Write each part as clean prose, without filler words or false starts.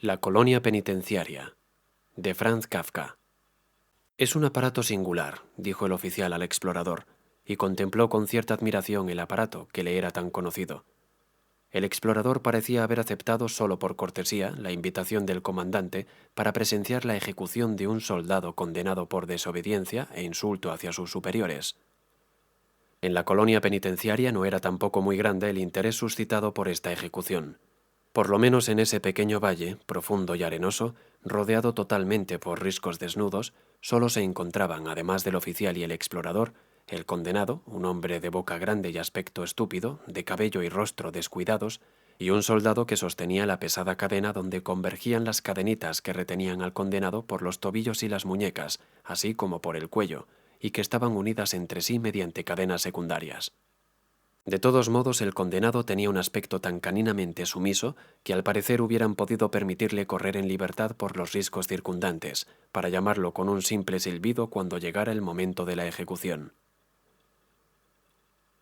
La colonia penitenciaria, de Franz Kafka. Es un aparato singular, dijo el oficial al explorador, y contempló con cierta admiración el aparato que le era tan conocido. El explorador parecía haber aceptado solo por cortesía la invitación del comandante para presenciar la ejecución de un soldado condenado por desobediencia e insulto hacia sus superiores. En la colonia penitenciaria no era tampoco muy grande el interés suscitado por esta ejecución. Por lo menos en ese pequeño valle, profundo y arenoso, rodeado totalmente por riscos desnudos, solo se encontraban, además del oficial y el explorador, el condenado, un hombre de boca grande y aspecto estúpido, de cabello y rostro descuidados, y un soldado que sostenía la pesada cadena donde convergían las cadenitas que retenían al condenado por los tobillos y las muñecas, así como por el cuello, y que estaban unidas entre sí mediante cadenas secundarias. De todos modos, el condenado tenía un aspecto tan caninamente sumiso que al parecer hubieran podido permitirle correr en libertad por los riscos circundantes, para llamarlo con un simple silbido cuando llegara el momento de la ejecución.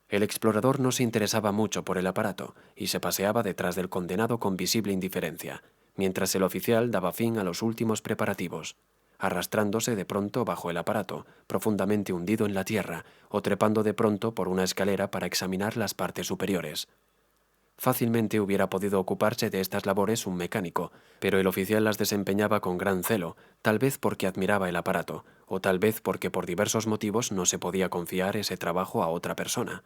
El explorador no se interesaba mucho por el aparato y se paseaba detrás del condenado con visible indiferencia, mientras el oficial daba fin a los últimos preparativos, arrastrándose de pronto bajo el aparato, profundamente hundido en la tierra, o trepando de pronto por una escalera para examinar las partes superiores. Fácilmente hubiera podido ocuparse de estas labores un mecánico, pero el oficial las desempeñaba con gran celo, tal vez porque admiraba el aparato, o tal vez porque por diversos motivos no se podía confiar ese trabajo a otra persona.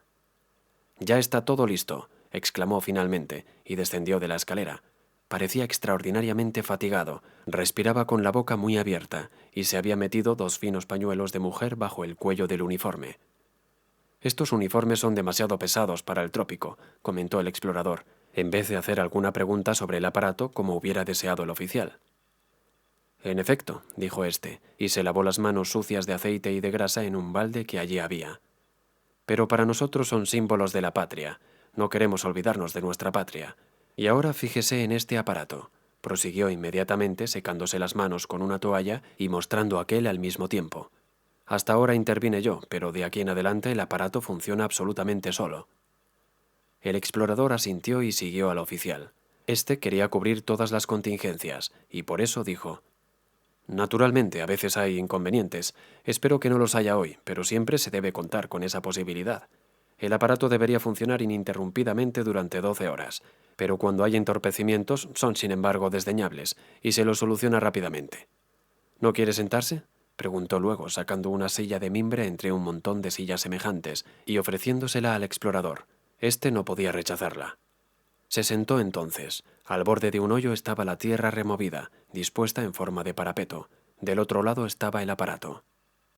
«Ya está todo listo», exclamó finalmente, y descendió de la escalera. Parecía extraordinariamente fatigado, respiraba con la boca muy abierta, y se había metido 2 finos pañuelos de mujer bajo el cuello del uniforme. «Estos uniformes son demasiado pesados para el trópico», comentó el explorador, en vez de hacer alguna pregunta sobre el aparato como hubiera deseado el oficial. «En efecto», dijo éste, y se lavó las manos sucias de aceite y de grasa en un balde que allí había. «Pero para nosotros son símbolos de la patria. No queremos olvidarnos de nuestra patria. Y ahora fíjese en este aparato», prosiguió inmediatamente secándose las manos con una toalla y mostrando aquel al mismo tiempo. «Hasta ahora intervine yo, pero de aquí en adelante el aparato funciona absolutamente solo». El explorador asintió y siguió al oficial. Este quería cubrir todas las contingencias, y por eso dijo: «Naturalmente, a veces hay inconvenientes. Espero que no los haya hoy, pero siempre se debe contar con esa posibilidad. El aparato debería funcionar ininterrumpidamente durante 12 horas, pero cuando hay entorpecimientos son sin embargo desdeñables, y se los soluciona rápidamente». «¿No quiere sentarse?», preguntó luego, sacando una silla de mimbre entre un montón de sillas semejantes y ofreciéndosela al explorador. Este no podía rechazarla. Se sentó entonces. Al borde de un hoyo estaba la tierra removida, dispuesta en forma de parapeto. Del otro lado estaba el aparato.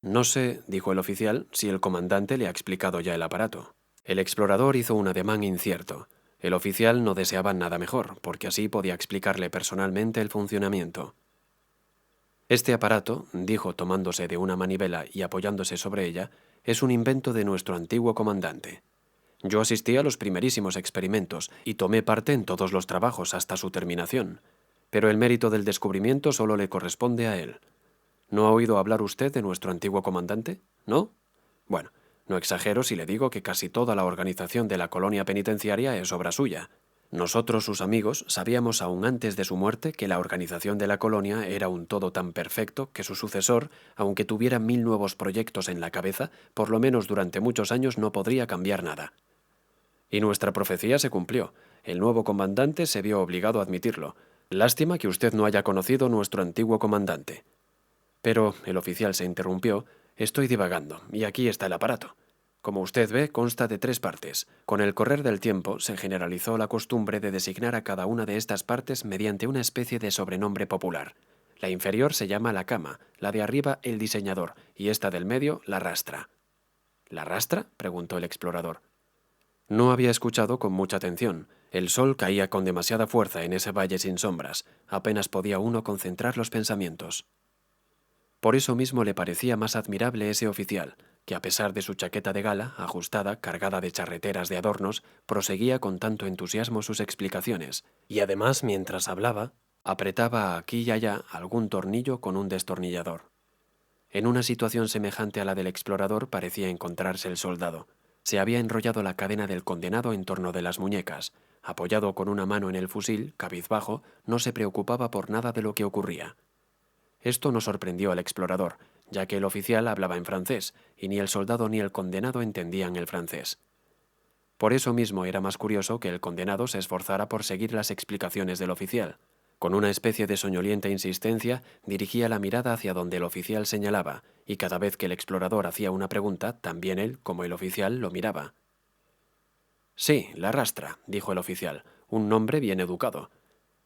«No sé», dijo el oficial, «si el comandante le ha explicado ya el aparato». El explorador hizo un ademán incierto. El oficial no deseaba nada mejor, porque así podía explicarle personalmente el funcionamiento. «Este aparato», dijo tomándose de una manivela y apoyándose sobre ella, «es un invento de nuestro antiguo comandante. Yo asistí a los primerísimos experimentos y tomé parte en todos los trabajos hasta su terminación, pero el mérito del descubrimiento solo le corresponde a él. ¿No ha oído hablar usted de nuestro antiguo comandante? ¿No? Bueno, no exagero si le digo que casi toda la organización de la colonia penitenciaria es obra suya. Nosotros, sus amigos, sabíamos aún antes de su muerte que la organización de la colonia era un todo tan perfecto que su sucesor, aunque tuviera 1000 nuevos proyectos en la cabeza, por lo menos durante muchos años no podría cambiar nada. Y nuestra profecía se cumplió. El nuevo comandante se vio obligado a admitirlo. Lástima que usted no haya conocido nuestro antiguo comandante». «Pero», el oficial se interrumpió, «estoy divagando, y aquí está el aparato. Como usted ve, consta de 3 partes. Con el correr del tiempo se generalizó la costumbre de designar a cada una de estas partes mediante una especie de sobrenombre popular. La inferior se llama la cama, la de arriba el diseñador, y esta del medio la rastra». «¿La rastra?», preguntó el explorador. No había escuchado con mucha atención. El sol caía con demasiada fuerza en ese valle sin sombras. Apenas podía uno concentrar los pensamientos. Por eso mismo le parecía más admirable ese oficial, que a pesar de su chaqueta de gala, ajustada, cargada de charreteras de adornos, proseguía con tanto entusiasmo sus explicaciones, y además, mientras hablaba, apretaba aquí y allá algún tornillo con un destornillador. En una situación semejante a la del explorador parecía encontrarse el soldado. Se había enrollado la cadena del condenado en torno de las muñecas. Apoyado con una mano en el fusil, cabizbajo, no se preocupaba por nada de lo que ocurría. Esto no sorprendió al explorador, ya que el oficial hablaba en francés, y ni el soldado ni el condenado entendían el francés. Por eso mismo era más curioso que el condenado se esforzara por seguir las explicaciones del oficial. Con una especie de soñolienta insistencia, dirigía la mirada hacia donde el oficial señalaba, y cada vez que el explorador hacía una pregunta, también él, como el oficial, lo miraba. «Sí, la rastra», dijo el oficial, «un nombre bien educado.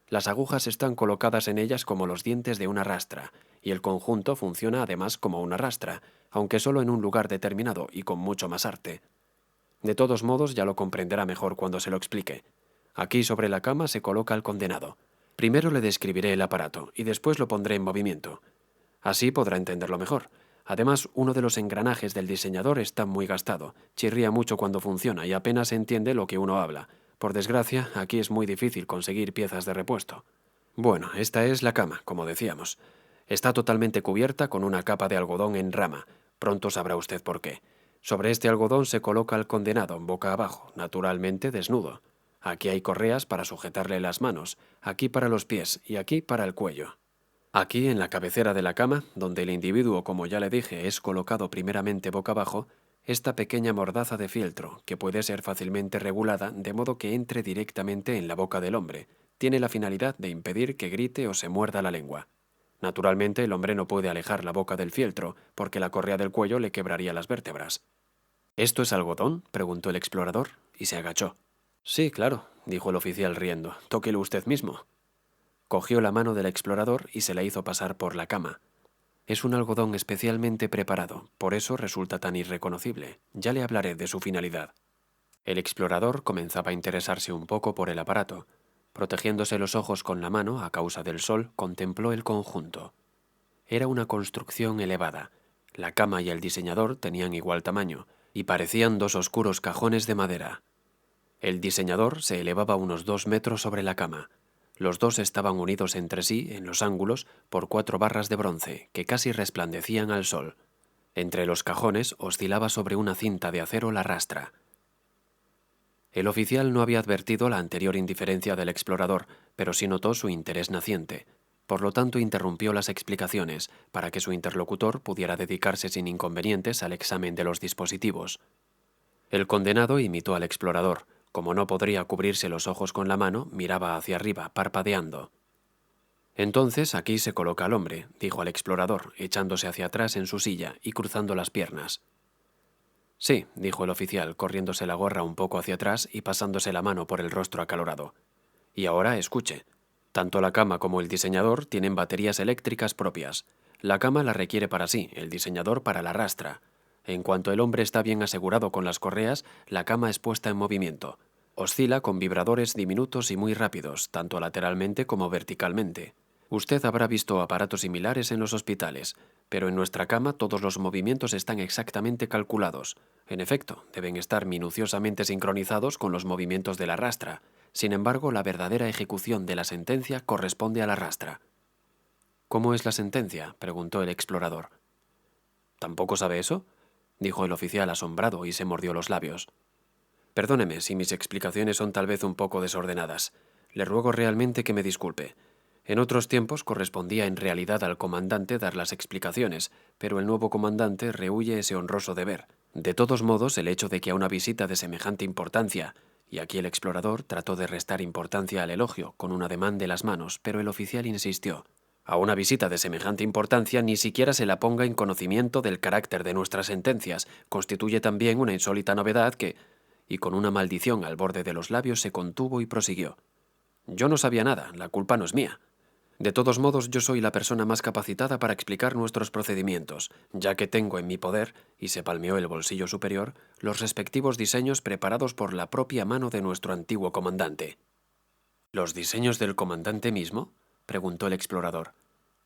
Las agujas están colocadas en ellas como los dientes de una rastra, y el conjunto funciona además como una rastra, aunque solo en un lugar determinado y con mucho más arte. De todos modos, ya lo comprenderá mejor cuando se lo explique. Aquí sobre la cama se coloca el condenado. Primero le describiré el aparato y después lo pondré en movimiento. Así podrá entenderlo mejor. Además, uno de los engranajes del diseñador está muy gastado, chirría mucho cuando funciona y apenas entiende lo que uno habla. Por desgracia, aquí es muy difícil conseguir piezas de repuesto. Bueno, esta es la cama, como decíamos. Está totalmente cubierta con una capa de algodón en rama. Pronto sabrá usted por qué. Sobre este algodón se coloca el condenado boca abajo, naturalmente desnudo. Aquí hay correas para sujetarle las manos, aquí para los pies y aquí para el cuello. Aquí, en la cabecera de la cama, donde el individuo, como ya le dije, es colocado primeramente boca abajo, esta pequeña mordaza de fieltro, que puede ser fácilmente regulada de modo que entre directamente en la boca del hombre, tiene la finalidad de impedir que grite o se muerda la lengua. Naturalmente, el hombre no puede alejar la boca del fieltro, porque la correa del cuello le quebraría las vértebras. ¿Esto es algodón?, preguntó el explorador, y se agachó. Sí, claro, dijo el oficial riendo. Tóquelo usted mismo. Cogió la mano del explorador y se la hizo pasar por la cama. Es un algodón especialmente preparado, por eso resulta tan irreconocible. Ya le hablaré de su finalidad. El explorador comenzaba a interesarse un poco por el aparato. Protegiéndose los ojos con la mano a causa del sol, contempló el conjunto. Era una construcción elevada. La cama y el diseñador tenían igual tamaño, y parecían dos oscuros cajones de madera. El diseñador se elevaba unos 2 metros sobre la cama. Los dos estaban unidos entre sí, en los ángulos, por 4 barras de bronce, que casi resplandecían al sol. Entre los cajones oscilaba sobre una cinta de acero la rastra. El oficial no había advertido la anterior indiferencia del explorador, pero sí notó su interés naciente. Por lo tanto, interrumpió las explicaciones, para que su interlocutor pudiera dedicarse sin inconvenientes al examen de los dispositivos. El condenado imitó al explorador. Como no podría cubrirse los ojos con la mano, miraba hacia arriba, parpadeando. Entonces aquí se coloca al hombre, dijo al explorador, echándose hacia atrás en su silla y cruzando las piernas. Sí, dijo el oficial, corriéndose la gorra un poco hacia atrás y pasándose la mano por el rostro acalorado. Y ahora escuche. Tanto la cama como el diseñador tienen baterías eléctricas propias. La cama la requiere para sí, el diseñador para la rastra. En cuanto el hombre está bien asegurado con las correas, la cama es puesta en movimiento. Oscila con vibradores diminutos y muy rápidos, tanto lateralmente como verticalmente. Usted habrá visto aparatos similares en los hospitales, pero en nuestra cama todos los movimientos están exactamente calculados. En efecto, deben estar minuciosamente sincronizados con los movimientos de la rastra. Sin embargo, la verdadera ejecución de la sentencia corresponde a la rastra. ¿Cómo es la sentencia?, preguntó el explorador. ¿Tampoco sabe eso?, dijo el oficial asombrado y se mordió los labios. Perdóneme si mis explicaciones son tal vez un poco desordenadas. Le ruego realmente que me disculpe. En otros tiempos correspondía en realidad al comandante dar las explicaciones, pero el nuevo comandante rehúye ese honroso deber. De todos modos, el hecho de que a una visita de semejante importancia, y aquí el explorador trató de restar importancia al elogio con un ademán de las manos, pero el oficial insistió. A una visita de semejante importancia ni siquiera se la ponga en conocimiento del carácter de nuestras sentencias. Constituye también una insólita novedad que... Y con una maldición al borde de los labios se contuvo y prosiguió. Yo no sabía nada, la culpa no es mía. De todos modos, yo soy la persona más capacitada para explicar nuestros procedimientos, ya que tengo en mi poder, y se palmeó el bolsillo superior, los respectivos diseños preparados por la propia mano de nuestro antiguo comandante. ¿Los diseños del comandante mismo?, preguntó el explorador.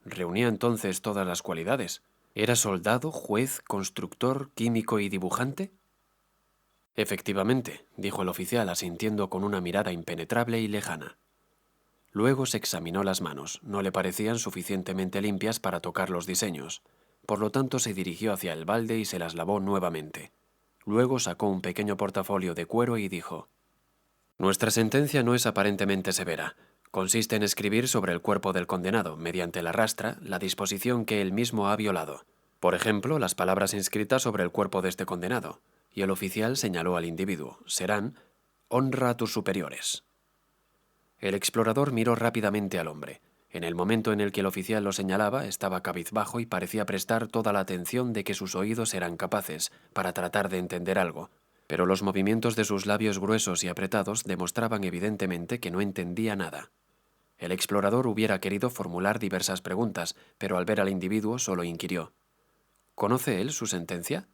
Reunía entonces todas las cualidades. ¿Era soldado, juez, constructor, químico y dibujante? Efectivamente, dijo el oficial asintiendo con una mirada impenetrable y lejana. Luego se examinó las manos. No le parecían suficientemente limpias para tocar los diseños. Por lo tanto, se dirigió hacia el balde y se las lavó nuevamente. Luego sacó un pequeño portafolio de cuero y dijo: «Nuestra sentencia no es aparentemente severa. Consiste en escribir sobre el cuerpo del condenado, mediante la rastra, la disposición que él mismo ha violado. Por ejemplo, las palabras inscritas sobre el cuerpo de este condenado». Y el oficial señaló al individuo: «Serán: honra a tus superiores». El explorador miró rápidamente al hombre. En el momento en el que el oficial lo señalaba, estaba cabizbajo y parecía prestar toda la atención de que sus oídos eran capaces para tratar de entender algo, pero los movimientos de sus labios gruesos y apretados demostraban evidentemente que no entendía nada. El explorador hubiera querido formular diversas preguntas, pero al ver al individuo solo inquirió: «¿Conoce él su sentencia?».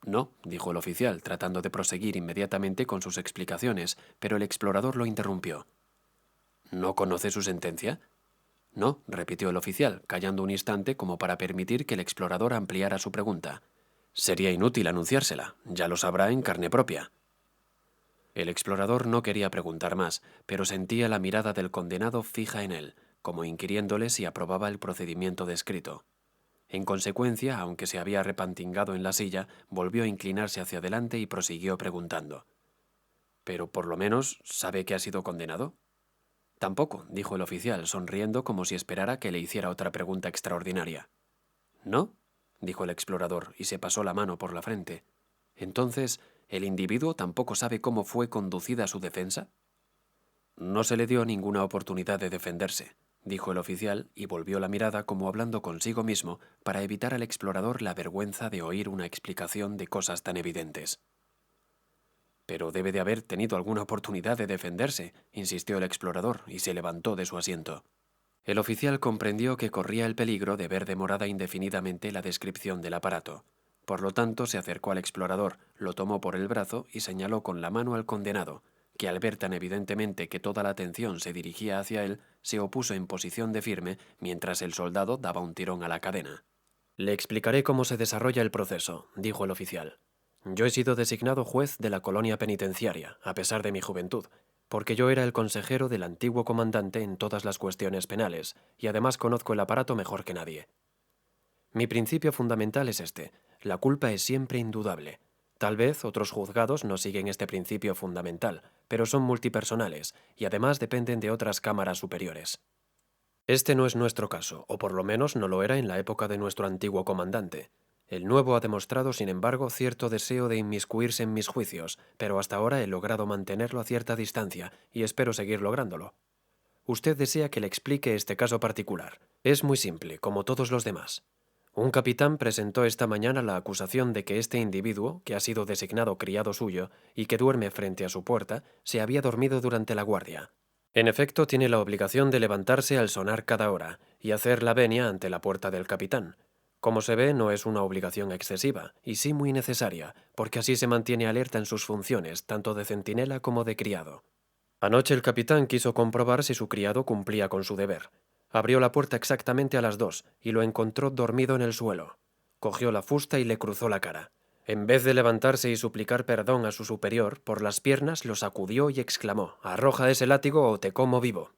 «No», dijo el oficial, tratando de proseguir inmediatamente con sus explicaciones, pero el explorador lo interrumpió. «¿No conoce su sentencia?». «No», repitió el oficial, callando un instante como para permitir que el explorador ampliara su pregunta. «Sería inútil anunciársela, ya lo sabrá en carne propia». El explorador no quería preguntar más, pero sentía la mirada del condenado fija en él, como inquiriéndole si aprobaba el procedimiento descrito. En consecuencia, aunque se había repantingado en la silla, volvió a inclinarse hacia adelante y prosiguió preguntando: «¿Pero por lo menos sabe que ha sido condenado?». «Tampoco», dijo el oficial, sonriendo como si esperara que le hiciera otra pregunta extraordinaria. «¿No?», dijo el explorador, y se pasó la mano por la frente. «Entonces, ¿el individuo tampoco sabe cómo fue conducida su defensa?». «No se le dio ninguna oportunidad de defenderse», dijo el oficial, y volvió la mirada como hablando consigo mismo para evitar al explorador la vergüenza de oír una explicación de cosas tan evidentes. «Pero debe de haber tenido alguna oportunidad de defenderse», insistió el explorador, y se levantó de su asiento. El oficial comprendió que corría el peligro de ver demorada indefinidamente la descripción del aparato. Por lo tanto, se acercó al explorador, lo tomó por el brazo y señaló con la mano al condenado, que al ver tan evidentemente que toda la atención se dirigía hacia él, se opuso en posición de firme mientras el soldado daba un tirón a la cadena. «Le explicaré cómo se desarrolla el proceso», dijo el oficial. «Yo he sido designado juez de la colonia penitenciaria, a pesar de mi juventud, porque yo era el consejero del antiguo comandante en todas las cuestiones penales, y además conozco el aparato mejor que nadie. Mi principio fundamental es este: la culpa es siempre indudable. Tal vez otros juzgados no siguen este principio fundamental, pero son multipersonales, y además dependen de otras cámaras superiores. Este no es nuestro caso, o por lo menos no lo era en la época de nuestro antiguo comandante. El nuevo ha demostrado, sin embargo, cierto deseo de inmiscuirse en mis juicios, pero hasta ahora he logrado mantenerlo a cierta distancia, y espero seguir lográndolo. Usted desea que le explique este caso particular. Es muy simple, como todos los demás. Un capitán presentó esta mañana la acusación de que este individuo, que ha sido designado criado suyo y que duerme frente a su puerta, se había dormido durante la guardia. En efecto, tiene la obligación de levantarse al sonar cada hora y hacer la venia ante la puerta del capitán. Como se ve, no es una obligación excesiva, y sí muy necesaria, porque así se mantiene alerta en sus funciones, tanto de centinela como de criado. Anoche el capitán quiso comprobar si su criado cumplía con su deber. Abrió la puerta exactamente a las 2 y lo encontró dormido en el suelo. Cogió la fusta y le cruzó la cara. En vez de levantarse y suplicar perdón a su superior, por las piernas lo sacudió y exclamó: «Arroja ese látigo o te como vivo».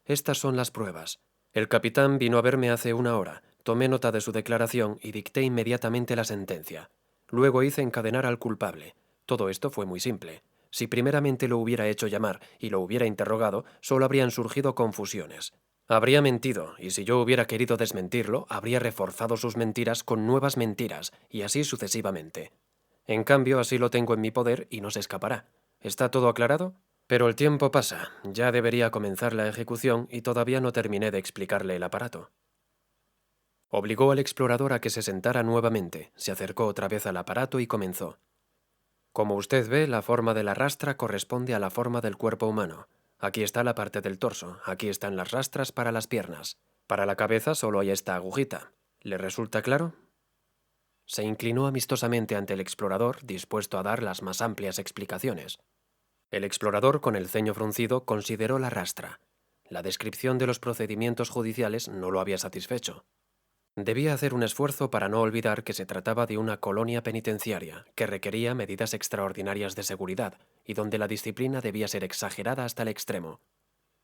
Estas son las pruebas. El capitán vino a verme hace una hora, tomé nota de su declaración y dicté inmediatamente la sentencia. Luego hice encadenar al culpable. Todo esto fue muy simple. Si primeramente lo hubiera hecho llamar y lo hubiera interrogado, solo habrían surgido confusiones. Habría mentido, y si yo hubiera querido desmentirlo, habría reforzado sus mentiras con nuevas mentiras, y así sucesivamente. En cambio, así lo tengo en mi poder y no se escapará. ¿Está todo aclarado? Pero el tiempo pasa, ya debería comenzar la ejecución y todavía no terminé de explicarle el aparato. Obligó al explorador a que se sentara nuevamente, se acercó otra vez al aparato y comenzó. Como usted ve, la forma de la rastra corresponde a la forma del cuerpo humano. Aquí está la parte del torso, aquí están las rastras para las piernas. Para la cabeza solo hay esta agujita. ¿Le resulta claro? Se inclinó amistosamente ante el explorador, dispuesto a dar las más amplias explicaciones. El explorador, con el ceño fruncido, consideró la rastra. La descripción de los procedimientos judiciales no lo había satisfecho. Debía hacer un esfuerzo para no olvidar que se trataba de una colonia penitenciaria, que requería medidas extraordinarias de seguridad, y donde la disciplina debía ser exagerada hasta el extremo.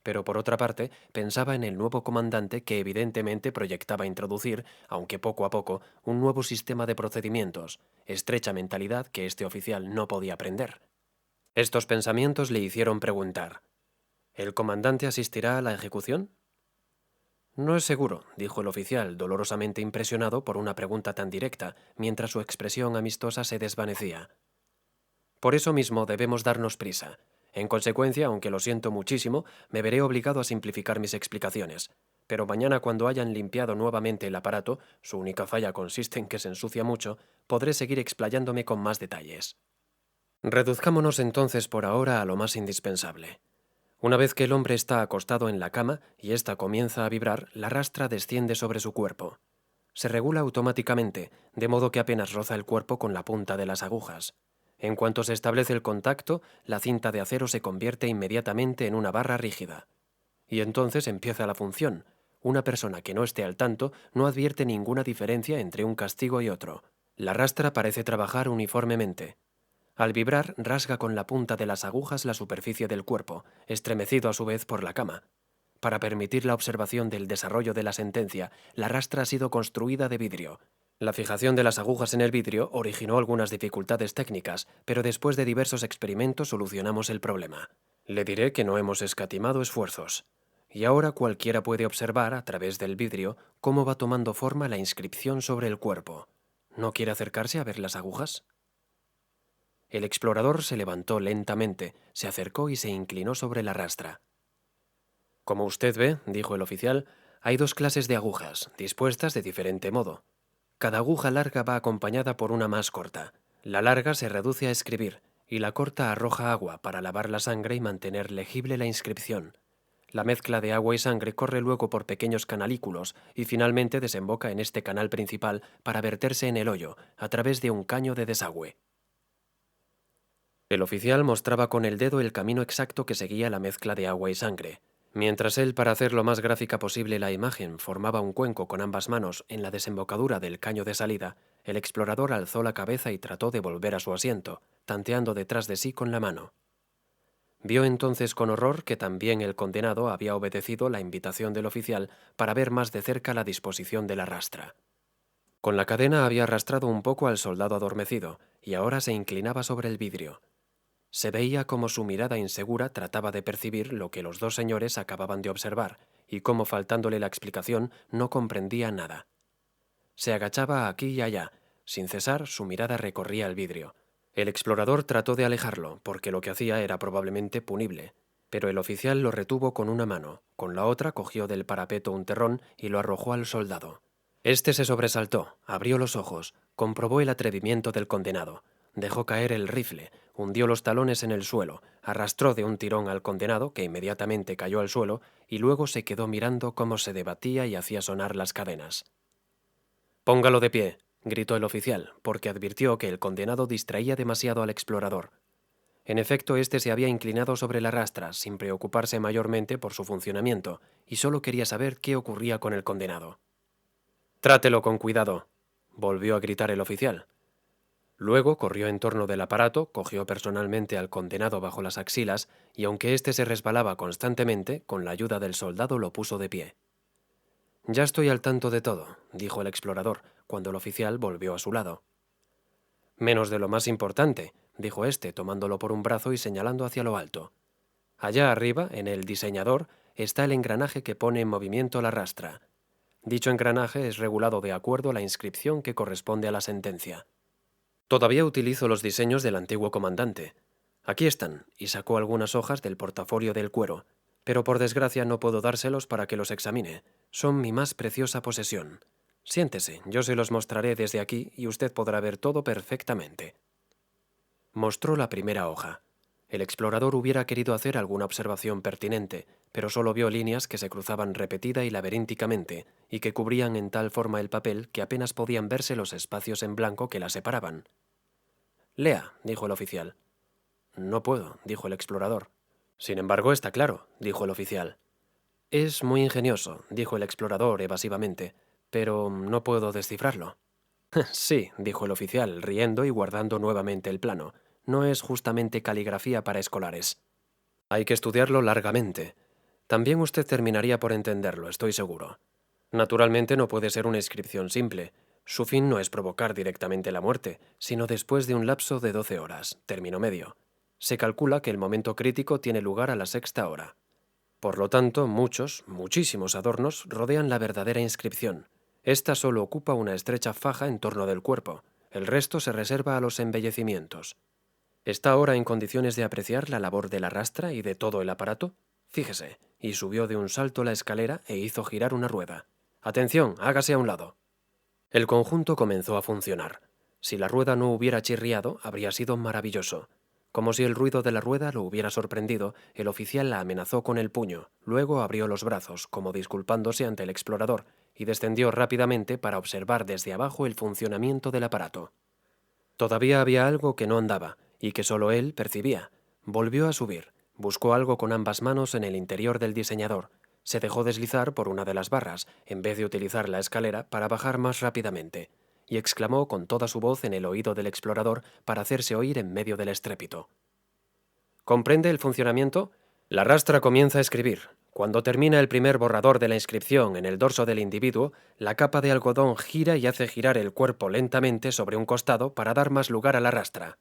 pero por otra parte pensaba en el nuevo comandante que evidentemente proyectaba introducir, aunque poco a poco, un nuevo sistema de procedimientos, estrecha mentalidad que este oficial no podía aprender. Estos pensamientos le hicieron preguntar: ¿el comandante asistirá a la ejecución? No es seguro, dijo el oficial, dolorosamente impresionado por una pregunta tan directa, mientras su expresión amistosa se desvanecía. Por eso mismo debemos darnos prisa. En consecuencia, aunque lo siento muchísimo, me veré obligado a simplificar mis explicaciones. Pero mañana, cuando hayan limpiado nuevamente el aparato, su única falla consiste en que se ensucia mucho, podré seguir explayándome con más detalles. Reduzcámonos entonces por ahora a lo más indispensable. Una vez que el hombre está acostado en la cama y ésta comienza a vibrar, la rastra desciende sobre su cuerpo. Se regula automáticamente, de modo que apenas roza el cuerpo con la punta de las agujas. En cuanto se establece el contacto, la cinta de acero se convierte inmediatamente en una barra rígida. Y entonces empieza la función. Una persona que no esté al tanto no advierte ninguna diferencia entre un castigo y otro. La rastra parece trabajar uniformemente. Al vibrar, rasga con la punta de las agujas la superficie del cuerpo, estremecido a su vez por la cama. Para permitir la observación del desarrollo de la sentencia, la rastra ha sido construida de vidrio. La fijación de las agujas en el vidrio originó algunas dificultades técnicas, pero después de diversos experimentos solucionamos el problema. Le diré que no hemos escatimado esfuerzos. Y ahora cualquiera puede observar, a través del vidrio, cómo va tomando forma la inscripción sobre el cuerpo. ¿No quiere acercarse a ver las agujas? El explorador se levantó lentamente, se acercó y se inclinó sobre la rastra. Como usted ve, dijo el oficial, hay dos clases de agujas, dispuestas de diferente modo. Cada aguja larga va acompañada por una más corta. La larga se reduce a escribir, y la corta arroja agua para lavar la sangre y mantener legible la inscripción. La mezcla de agua y sangre corre luego por pequeños canalículos y finalmente desemboca en este canal principal para verterse en el hoyo, a través de un caño de desagüe. El oficial mostraba con el dedo el camino exacto que seguía la mezcla de agua y sangre. Mientras él, para hacer lo más gráfica posible la imagen, formaba un cuenco con ambas manos en la desembocadura del caño de salida, el explorador alzó la cabeza y trató de volver a su asiento, tanteando detrás de sí con la mano. Vio entonces con horror que también el condenado había obedecido la invitación del oficial para ver más de cerca la disposición de la rastra. Con la cadena había arrastrado un poco al soldado adormecido, y ahora se inclinaba sobre el vidrio. Se veía cómo su mirada insegura trataba de percibir lo que los dos señores acababan de observar, y cómo, faltándole la explicación, no comprendía nada. Se agachaba aquí y allá. Sin cesar, su mirada recorría el vidrio. El explorador trató de alejarlo, porque lo que hacía era probablemente punible, pero el oficial lo retuvo con una mano, con la otra cogió del parapeto un terrón y lo arrojó al soldado. Este se sobresaltó, abrió los ojos, comprobó el atrevimiento del condenado. Dejó caer el rifle, hundió los talones en el suelo, arrastró de un tirón al condenado, que inmediatamente cayó al suelo, y luego se quedó mirando cómo se debatía y hacía sonar las cadenas. «Póngalo de pie», gritó el oficial, porque advirtió que el condenado distraía demasiado al explorador. En efecto, éste se había inclinado sobre la rastra, sin preocuparse mayormente por su funcionamiento, y solo quería saber qué ocurría con el condenado. «Trátelo con cuidado», volvió a gritar el oficial. Luego corrió en torno del aparato, cogió personalmente al condenado bajo las axilas y, aunque éste se resbalaba constantemente, con la ayuda del soldado lo puso de pie. «Ya estoy al tanto de todo», dijo el explorador, cuando el oficial volvió a su lado. «Menos de lo más importante», dijo éste, tomándolo por un brazo y señalando hacia lo alto. «Allá arriba, en el diseñador, está el engranaje que pone en movimiento la rastra. Dicho engranaje es regulado de acuerdo a la inscripción que corresponde a la sentencia. Todavía utilizo los diseños del antiguo comandante. Aquí están», y sacó algunas hojas del portafolio del cuero, «pero por desgracia no puedo dárselos para que los examine. Son mi más preciosa posesión. Siéntese, yo se los mostraré desde aquí y usted podrá ver todo perfectamente». Mostró la primera hoja. El explorador hubiera querido hacer alguna observación pertinente, pero solo vio líneas que se cruzaban repetida y laberínticamente, y que cubrían en tal forma el papel que apenas podían verse los espacios en blanco que la separaban. «Lea», dijo el oficial. «No puedo», dijo el explorador. «Sin embargo, está claro», dijo el oficial. «Es muy ingenioso», dijo el explorador evasivamente, «pero no puedo descifrarlo». «Sí», dijo el oficial, riendo y guardando nuevamente el plano. «No es justamente caligrafía para escolares. Hay que estudiarlo largamente. También usted terminaría por entenderlo, estoy seguro. Naturalmente no puede ser una inscripción simple. Su fin no es provocar directamente la muerte, sino después de un lapso de 12 horas, término medio. Se calcula que el momento crítico tiene lugar a la sexta hora. Por lo tanto, muchísimos adornos rodean la verdadera inscripción. Esta solo ocupa una estrecha faja en torno del cuerpo. El resto se reserva a los embellecimientos. ¿Está ahora en condiciones de apreciar la labor de la rastra y de todo el aparato? Fíjese, y subió de un salto la escalera e hizo girar una rueda. «Atención, hágase a un lado». El conjunto comenzó a funcionar. Si la rueda no hubiera chirriado, habría sido maravilloso. Como si el ruido de la rueda lo hubiera sorprendido, el oficial la amenazó con el puño, luego abrió los brazos, como disculpándose ante el explorador, y descendió rápidamente para observar desde abajo el funcionamiento del aparato. Todavía había algo que no andaba, y que solo él percibía. Volvió a subir, buscó algo con ambas manos en el interior del diseñador, se dejó deslizar por una de las barras, en vez de utilizar la escalera para bajar más rápidamente, y exclamó con toda su voz en el oído del explorador para hacerse oír en medio del estrépito. ¿Comprende el funcionamiento? La rastra comienza a escribir. Cuando termina el primer borrador de la inscripción en el dorso del individuo, la capa de algodón gira y hace girar el cuerpo lentamente sobre un costado para dar más lugar a la rastra.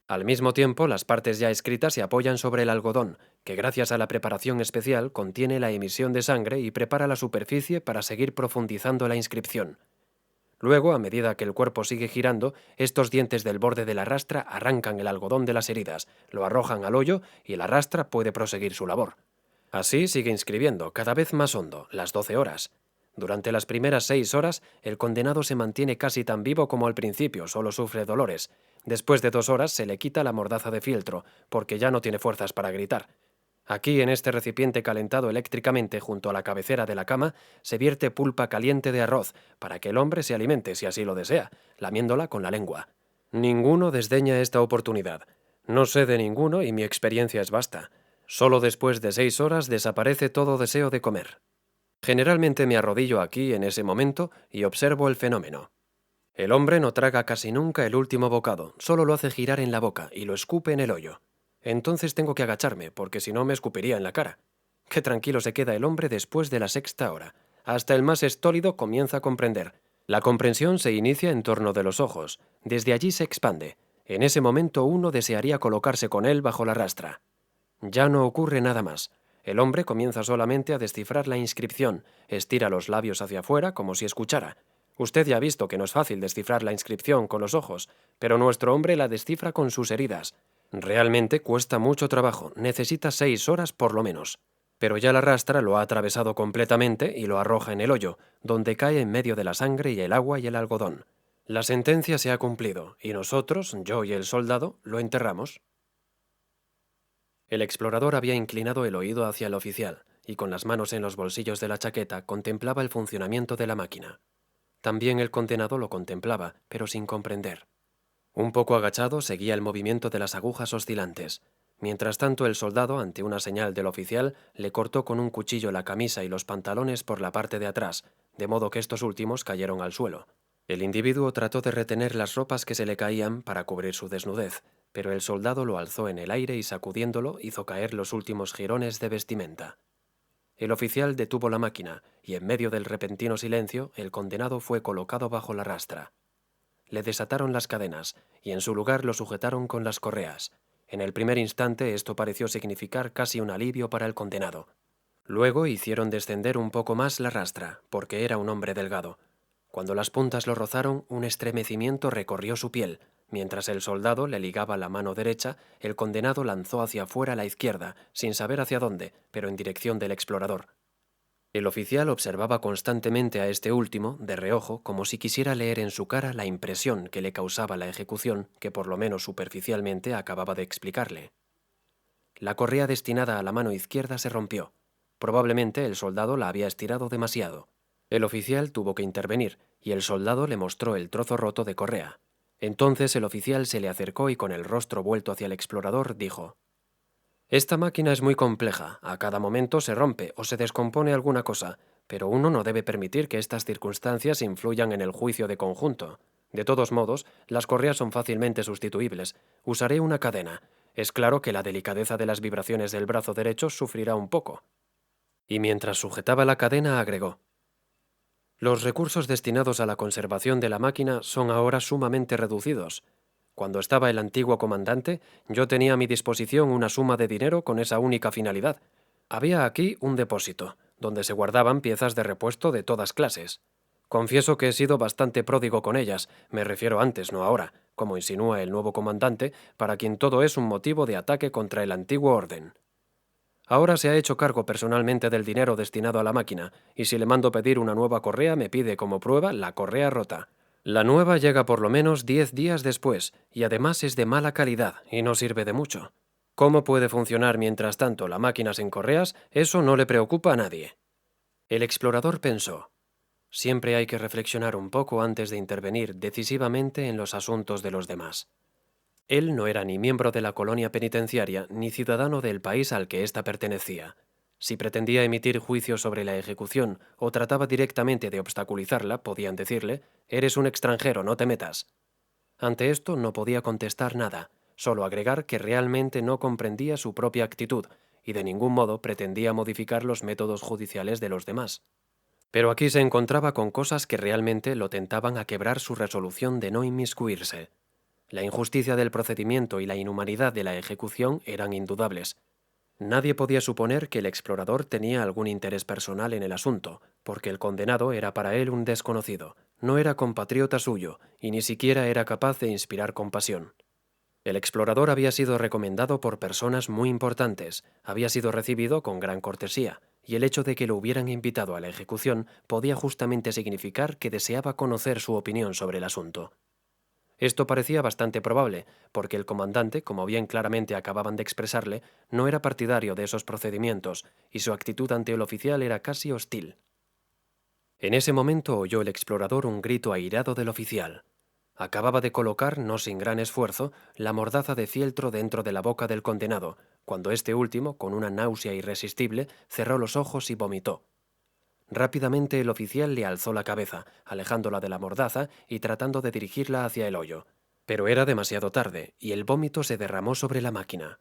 Al mismo tiempo, las partes ya escritas se apoyan sobre el algodón, que gracias a la preparación especial contiene la emisión de sangre y prepara la superficie para seguir profundizando la inscripción. Luego, a medida que el cuerpo sigue girando, estos dientes del borde de la rastra arrancan el algodón de las heridas, lo arrojan al hoyo y la rastra puede proseguir su labor. Así sigue inscribiendo, cada vez más hondo, las 12 horas. Durante las primeras 6 horas, el condenado se mantiene casi tan vivo como al principio, solo sufre dolores. Después de 2 horas se le quita la mordaza de fieltro, porque ya no tiene fuerzas para gritar. Aquí, en este recipiente calentado eléctricamente junto a la cabecera de la cama, se vierte pulpa caliente de arroz, para que el hombre se alimente si así lo desea, lamiéndola con la lengua. Ninguno desdeña esta oportunidad. No sé de ninguno y mi experiencia es vasta. Solo después de 6 horas desaparece todo deseo de comer. Generalmente me arrodillo aquí en ese momento y observo el fenómeno. El hombre no traga casi nunca el último bocado, solo lo hace girar en la boca y lo escupe en el hoyo. Entonces tengo que agacharme, porque si no me escupiría en la cara. Qué tranquilo se queda el hombre después de la sexta hora. Hasta el más estólido comienza a comprender. La comprensión se inicia en torno de los ojos. Desde allí se expande. En ese momento uno desearía colocarse con él bajo la rastra. Ya no ocurre nada más. El hombre comienza solamente a descifrar la inscripción, estira los labios hacia afuera como si escuchara. Usted ya ha visto que no es fácil descifrar la inscripción con los ojos, pero nuestro hombre la descifra con sus heridas. Realmente cuesta mucho trabajo, necesita 6 horas por lo menos. Pero ya la rastra lo ha atravesado completamente y lo arroja en el hoyo, donde cae en medio de la sangre y el agua y el algodón. La sentencia se ha cumplido, y nosotros, yo y el soldado, lo enterramos. El explorador había inclinado el oído hacia el oficial, y con las manos en los bolsillos de la chaqueta contemplaba el funcionamiento de la máquina. También el condenado lo contemplaba, pero sin comprender. Un poco agachado seguía el movimiento de las agujas oscilantes. Mientras tanto, el soldado, ante una señal del oficial, le cortó con un cuchillo la camisa y los pantalones por la parte de atrás, de modo que estos últimos cayeron al suelo. El individuo trató de retener las ropas que se le caían para cubrir su desnudez, pero el soldado lo alzó en el aire y sacudiéndolo hizo caer los últimos jirones de vestimenta. El oficial detuvo la máquina y en medio del repentino silencio el condenado fue colocado bajo la rastra. Le desataron las cadenas y en su lugar lo sujetaron con las correas. En el primer instante esto pareció significar casi un alivio para el condenado. Luego hicieron descender un poco más la rastra, porque era un hombre delgado. Cuando las puntas lo rozaron, un estremecimiento recorrió su piel. Mientras el soldado le ligaba la mano derecha, el condenado lanzó hacia afuera la izquierda, sin saber hacia dónde, pero en dirección del explorador. El oficial observaba constantemente a este último, de reojo, como si quisiera leer en su cara la impresión que le causaba la ejecución que por lo menos superficialmente acababa de explicarle. La correa destinada a la mano izquierda se rompió. Probablemente el soldado la había estirado demasiado. El oficial tuvo que intervenir, y el soldado le mostró el trozo roto de correa. Entonces el oficial se le acercó y con el rostro vuelto hacia el explorador dijo: «Esta máquina es muy compleja, a cada momento se rompe o se descompone alguna cosa, pero uno no debe permitir que estas circunstancias influyan en el juicio de conjunto. De todos modos, las correas son fácilmente sustituibles. Usaré una cadena. Es claro que la delicadeza de las vibraciones del brazo derecho sufrirá un poco». Y mientras sujetaba la cadena agregó: «Los recursos destinados a la conservación de la máquina son ahora sumamente reducidos. Cuando estaba el antiguo comandante, yo tenía a mi disposición una suma de dinero con esa única finalidad. Había aquí un depósito, donde se guardaban piezas de repuesto de todas clases. Confieso que he sido bastante pródigo con ellas, me refiero antes, no ahora, como insinúa el nuevo comandante, para quien todo es un motivo de ataque contra el antiguo orden. Ahora se ha hecho cargo personalmente del dinero destinado a la máquina, y si le mando pedir una nueva correa me pide como prueba la correa rota. La nueva llega por lo menos 10 días después, y además es de mala calidad, y no sirve de mucho. ¿Cómo puede funcionar mientras tanto la máquina sin correas? Eso no le preocupa a nadie». El explorador pensó: siempre hay que reflexionar un poco antes de intervenir decisivamente en los asuntos de los demás. Él no era ni miembro de la colonia penitenciaria ni ciudadano del país al que ésta pertenecía. Si pretendía emitir juicios sobre la ejecución o trataba directamente de obstaculizarla, podían decirle: «Eres un extranjero, no te metas». Ante esto no podía contestar nada, solo agregar que realmente no comprendía su propia actitud y de ningún modo pretendía modificar los métodos judiciales de los demás. Pero aquí se encontraba con cosas que realmente lo tentaban a quebrar su resolución de no inmiscuirse. La injusticia del procedimiento y la inhumanidad de la ejecución eran indudables. Nadie podía suponer que el explorador tenía algún interés personal en el asunto, porque el condenado era para él un desconocido, no era compatriota suyo y ni siquiera era capaz de inspirar compasión. El explorador había sido recomendado por personas muy importantes, había sido recibido con gran cortesía, y el hecho de que lo hubieran invitado a la ejecución podía justamente significar que deseaba conocer su opinión sobre el asunto. Esto parecía bastante probable, porque el comandante, como bien claramente acababan de expresarle, no era partidario de esos procedimientos, y su actitud ante el oficial era casi hostil. En ese momento oyó el explorador un grito airado del oficial. Acababa de colocar, no sin gran esfuerzo, la mordaza de fieltro dentro de la boca del condenado, cuando este último, con una náusea irresistible, cerró los ojos y vomitó. Rápidamente el oficial le alzó la cabeza, alejándola de la mordaza y tratando de dirigirla hacia el hoyo. Pero era demasiado tarde, y el vómito se derramó sobre la máquina.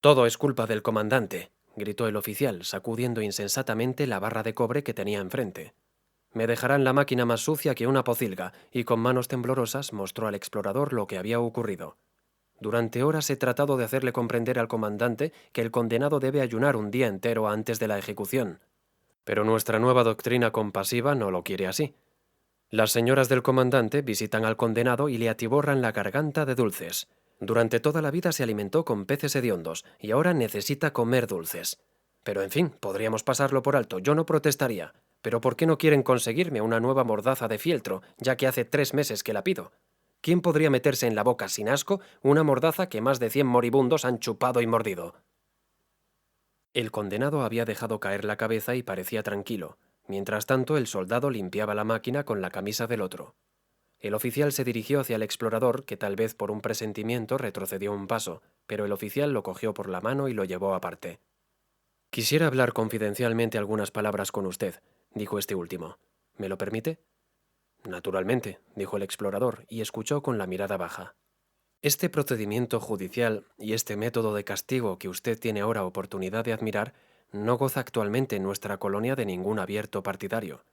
«Todo es culpa del comandante», gritó el oficial, sacudiendo insensatamente la barra de cobre que tenía enfrente. «Me dejarán la máquina más sucia que una pocilga», y con manos temblorosas mostró al explorador lo que había ocurrido. Durante horas he tratado de hacerle comprender al comandante que el condenado debe ayunar un día entero antes de la ejecución. Pero nuestra nueva doctrina compasiva no lo quiere así. Las señoras del comandante visitan al condenado y le atiborran la garganta de dulces. Durante toda la vida se alimentó con peces hediondos y ahora necesita comer dulces. Pero en fin, podríamos pasarlo por alto, yo no protestaría. Pero ¿por qué no quieren conseguirme una nueva mordaza de fieltro, ya que hace 3 meses que la pido? ¿Quién podría meterse en la boca sin asco una mordaza que más de 100 moribundos han chupado y mordido? El condenado había dejado caer la cabeza y parecía tranquilo. Mientras tanto, el soldado limpiaba la máquina con la camisa del otro. El oficial se dirigió hacia el explorador, que tal vez por un presentimiento retrocedió un paso, pero el oficial lo cogió por la mano y lo llevó aparte. «Quisiera hablar confidencialmente algunas palabras con usted», dijo este último. «¿Me lo permite?» «Naturalmente», dijo el explorador, y escuchó con la mirada baja. «Este procedimiento judicial y este método de castigo que usted tiene ahora oportunidad de admirar no goza actualmente en nuestra colonia de ningún abierto partidario.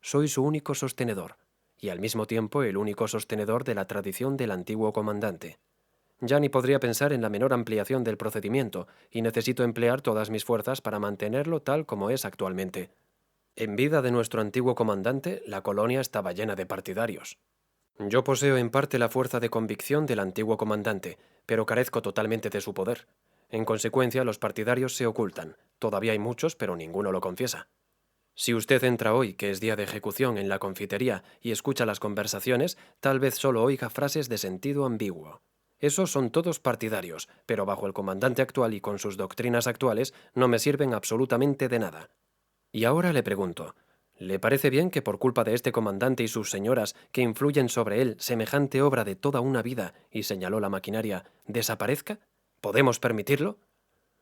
Soy su único sostenedor, y al mismo tiempo el único sostenedor de la tradición del antiguo comandante. Ya ni podría pensar en la menor ampliación del procedimiento, y necesito emplear todas mis fuerzas para mantenerlo tal como es actualmente. En vida de nuestro antiguo comandante, la colonia estaba llena de partidarios. Yo poseo en parte la fuerza de convicción del antiguo comandante, pero carezco totalmente de su poder. En consecuencia, los partidarios se ocultan. Todavía hay muchos, pero ninguno lo confiesa. Si usted entra hoy, que es día de ejecución, en la confitería y escucha las conversaciones, tal vez solo oiga frases de sentido ambiguo. Esos son todos partidarios, pero bajo el comandante actual y con sus doctrinas actuales no me sirven absolutamente de nada. Y ahora le pregunto, ¿le parece bien que por culpa de este comandante y sus señoras que influyen sobre él semejante obra de toda una vida, y señaló la maquinaria, desaparezca? ¿Podemos permitirlo?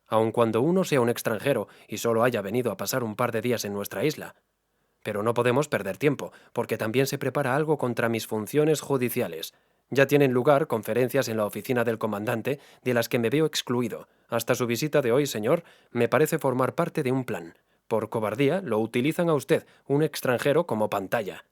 Aun cuando uno sea un extranjero y solo haya venido a pasar un par de días en nuestra isla. Pero no podemos perder tiempo, porque también se prepara algo contra mis funciones judiciales. Ya tienen lugar conferencias en la oficina del comandante de las que me veo excluido. Hasta su visita de hoy, señor, me parece formar parte de un plan. Por cobardía lo utilizan a usted, un extranjero, como pantalla.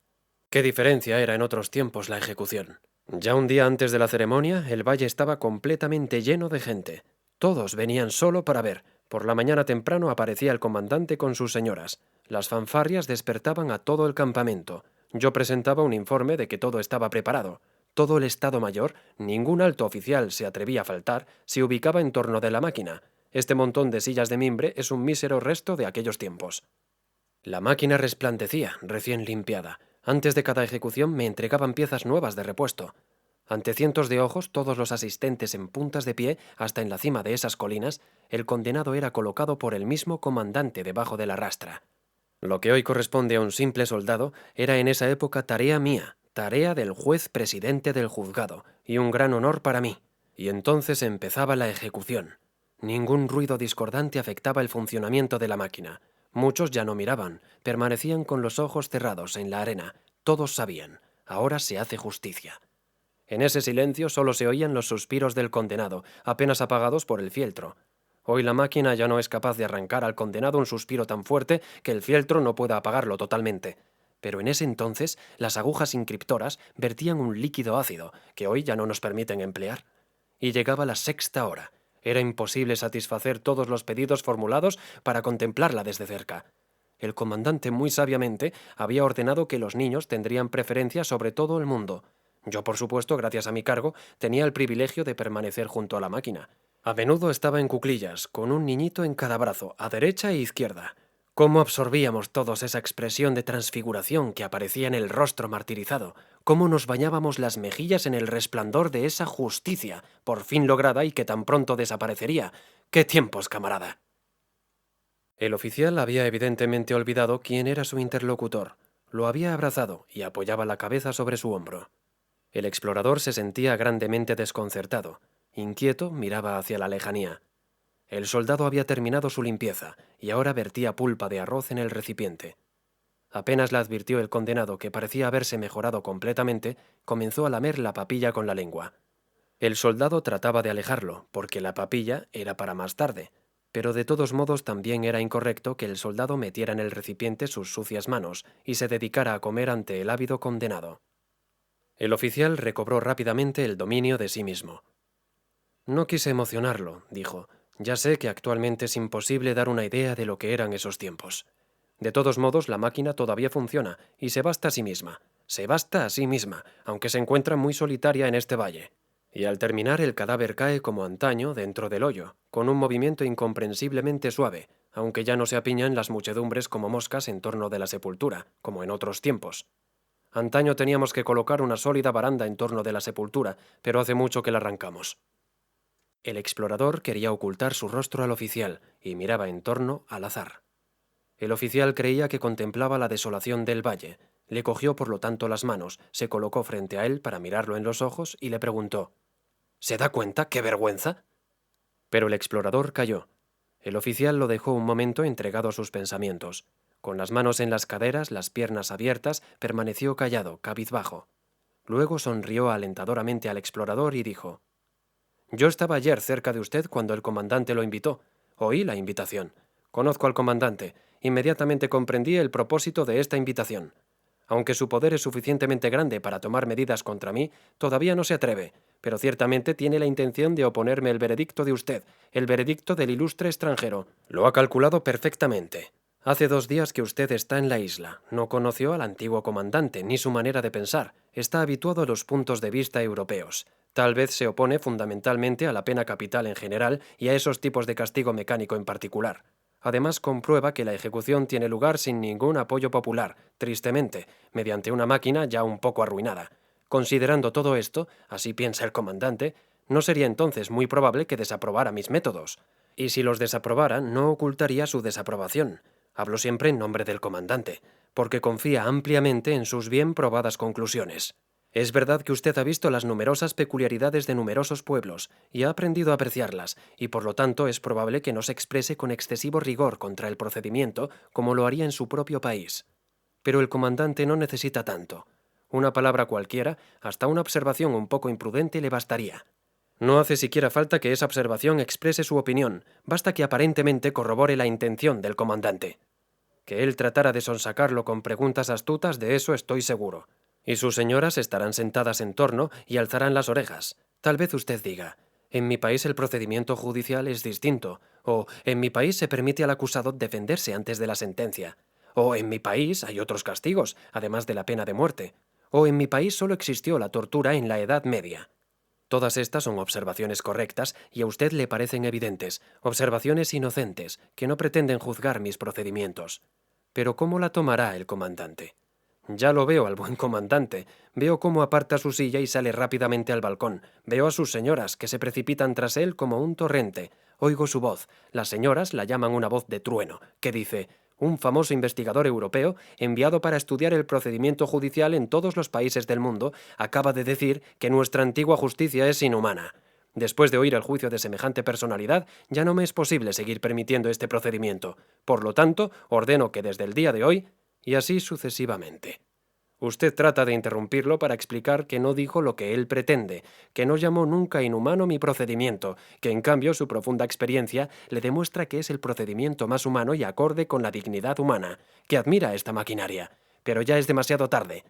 ¿Qué diferencia era en otros tiempos la ejecución? Ya un día antes de la ceremonia, el valle estaba completamente lleno de gente. Todos venían solo para ver. Por la mañana temprano aparecía el comandante con sus señoras. Las fanfarrias despertaban a todo el campamento. Yo presentaba un informe de que todo estaba preparado. Todo el Estado Mayor, ningún alto oficial se atrevía a faltar, se ubicaba en torno de la máquina. Este montón de sillas de mimbre es un mísero resto de aquellos tiempos. La máquina resplandecía, recién limpiada. Antes de cada ejecución me entregaban piezas nuevas de repuesto. Ante cientos de ojos, todos los asistentes en puntas de pie, hasta en la cima de esas colinas, el condenado era colocado por el mismo comandante debajo de la rastra. Lo que hoy corresponde a un simple soldado era en esa época tarea mía, tarea del juez presidente del juzgado, y un gran honor para mí. Y entonces empezaba la ejecución. Ningún ruido discordante afectaba el funcionamiento de la máquina. Muchos ya no miraban, permanecían con los ojos cerrados en la arena. Todos sabían, ahora se hace justicia. En ese silencio solo se oían los suspiros del condenado, apenas apagados por el fieltro. Hoy la máquina ya no es capaz de arrancar al condenado un suspiro tan fuerte que el fieltro no pueda apagarlo totalmente. Pero en ese entonces las agujas inscriptoras vertían un líquido ácido que hoy ya no nos permiten emplear. Y llegaba la sexta hora. Era imposible satisfacer todos los pedidos formulados para contemplarla desde cerca. El comandante muy sabiamente había ordenado que los niños tendrían preferencia sobre todo el mundo. Yo, por supuesto, gracias a mi cargo, tenía el privilegio de permanecer junto a la máquina. A menudo estaba en cuclillas, con un niñito en cada brazo, a derecha e izquierda. ¿Cómo absorbíamos todos esa expresión de transfiguración que aparecía en el rostro martirizado? ¿Cómo nos bañábamos las mejillas en el resplandor de esa justicia, por fin lograda y que tan pronto desaparecería? ¡Qué tiempos, camarada! El oficial había evidentemente olvidado quién era su interlocutor. Lo había abrazado y apoyaba la cabeza sobre su hombro. El explorador se sentía grandemente desconcertado. Inquieto, miraba hacia la lejanía. El soldado había terminado su limpieza y ahora vertía pulpa de arroz en el recipiente. Apenas la advirtió el condenado, que parecía haberse mejorado completamente, comenzó a lamer la papilla con la lengua. El soldado trataba de alejarlo, porque la papilla era para más tarde, pero de todos modos también era incorrecto que el soldado metiera en el recipiente sus sucias manos y se dedicara a comer ante el ávido condenado. El oficial recobró rápidamente el dominio de sí mismo. No quise emocionarlo, dijo. Ya sé que actualmente es imposible dar una idea de lo que eran esos tiempos. De todos modos, la máquina todavía funciona y se basta a sí misma. Se basta a sí misma, aunque se encuentra muy solitaria en este valle. Y al terminar el cadáver cae como antaño dentro del hoyo, con un movimiento incomprensiblemente suave, aunque ya no se apiñan las muchedumbres como moscas en torno de la sepultura, como en otros tiempos. Antaño teníamos que colocar una sólida baranda en torno de la sepultura, pero hace mucho que la arrancamos. El explorador quería ocultar su rostro al oficial y miraba en torno al azar. El oficial creía que contemplaba la desolación del valle. Le cogió por lo tanto las manos, se colocó frente a él para mirarlo en los ojos y le preguntó: ¿Se da cuenta? ¡Qué vergüenza! Pero el explorador calló. El oficial lo dejó un momento entregado a sus pensamientos. Con las manos en las caderas, las piernas abiertas, permaneció callado, cabizbajo. Luego sonrió alentadoramente al explorador y dijo: Yo estaba ayer cerca de usted cuando el comandante lo invitó. Oí la invitación. Conozco al comandante. Inmediatamente comprendí el propósito de esta invitación. Aunque su poder es suficientemente grande para tomar medidas contra mí, todavía no se atreve, pero ciertamente tiene la intención de oponerme el veredicto de usted, el veredicto del ilustre extranjero. Lo ha calculado perfectamente. Hace 2 días que usted está en la isla. No conoció al antiguo comandante, ni su manera de pensar. Está habituado a los puntos de vista europeos. Tal vez se opone fundamentalmente a la pena capital en general y a esos tipos de castigo mecánico en particular. Además, comprueba que la ejecución tiene lugar sin ningún apoyo popular, tristemente, mediante una máquina ya un poco arruinada. Considerando todo esto, así piensa el comandante, no sería entonces muy probable que desaprobara mis métodos. Y si los desaprobara, no ocultaría su desaprobación. Hablo siempre en nombre del comandante, porque confía ampliamente en sus bien probadas conclusiones. Es verdad que usted ha visto las numerosas peculiaridades de numerosos pueblos y ha aprendido a apreciarlas, y por lo tanto es probable que no se exprese con excesivo rigor contra el procedimiento como lo haría en su propio país. Pero el comandante no necesita tanto. Una palabra cualquiera, hasta una observación un poco imprudente le bastaría. No hace siquiera falta que esa observación exprese su opinión, basta que aparentemente corrobore la intención del comandante. Que él tratara de sonsacarlo con preguntas astutas, de eso estoy seguro. Y sus señoras estarán sentadas en torno y alzarán las orejas. Tal vez usted diga: en mi país el procedimiento judicial es distinto, o en mi país se permite al acusado defenderse antes de la sentencia, o en mi país hay otros castigos, además de la pena de muerte, o en mi país solo existió la tortura en la Edad Media. Todas estas son observaciones correctas y a usted le parecen evidentes, observaciones inocentes, que no pretenden juzgar mis procedimientos. Pero ¿cómo la tomará el comandante? Ya lo veo al buen comandante. Veo cómo aparta su silla y sale rápidamente al balcón. Veo a sus señoras, que se precipitan tras él como un torrente. Oigo su voz. Las señoras la llaman una voz de trueno, que dice: un famoso investigador europeo, enviado para estudiar el procedimiento judicial en todos los países del mundo, acaba de decir que nuestra antigua justicia es inhumana. Después de oír el juicio de semejante personalidad, ya no me es posible seguir permitiendo este procedimiento. Por lo tanto, ordeno que desde el día de hoy, y así sucesivamente. Usted trata de interrumpirlo para explicar que no dijo lo que él pretende, que no llamó nunca inhumano mi procedimiento, que en cambio su profunda experiencia le demuestra que es el procedimiento más humano y acorde con la dignidad humana, que admira esta maquinaria. Pero ya es demasiado tarde.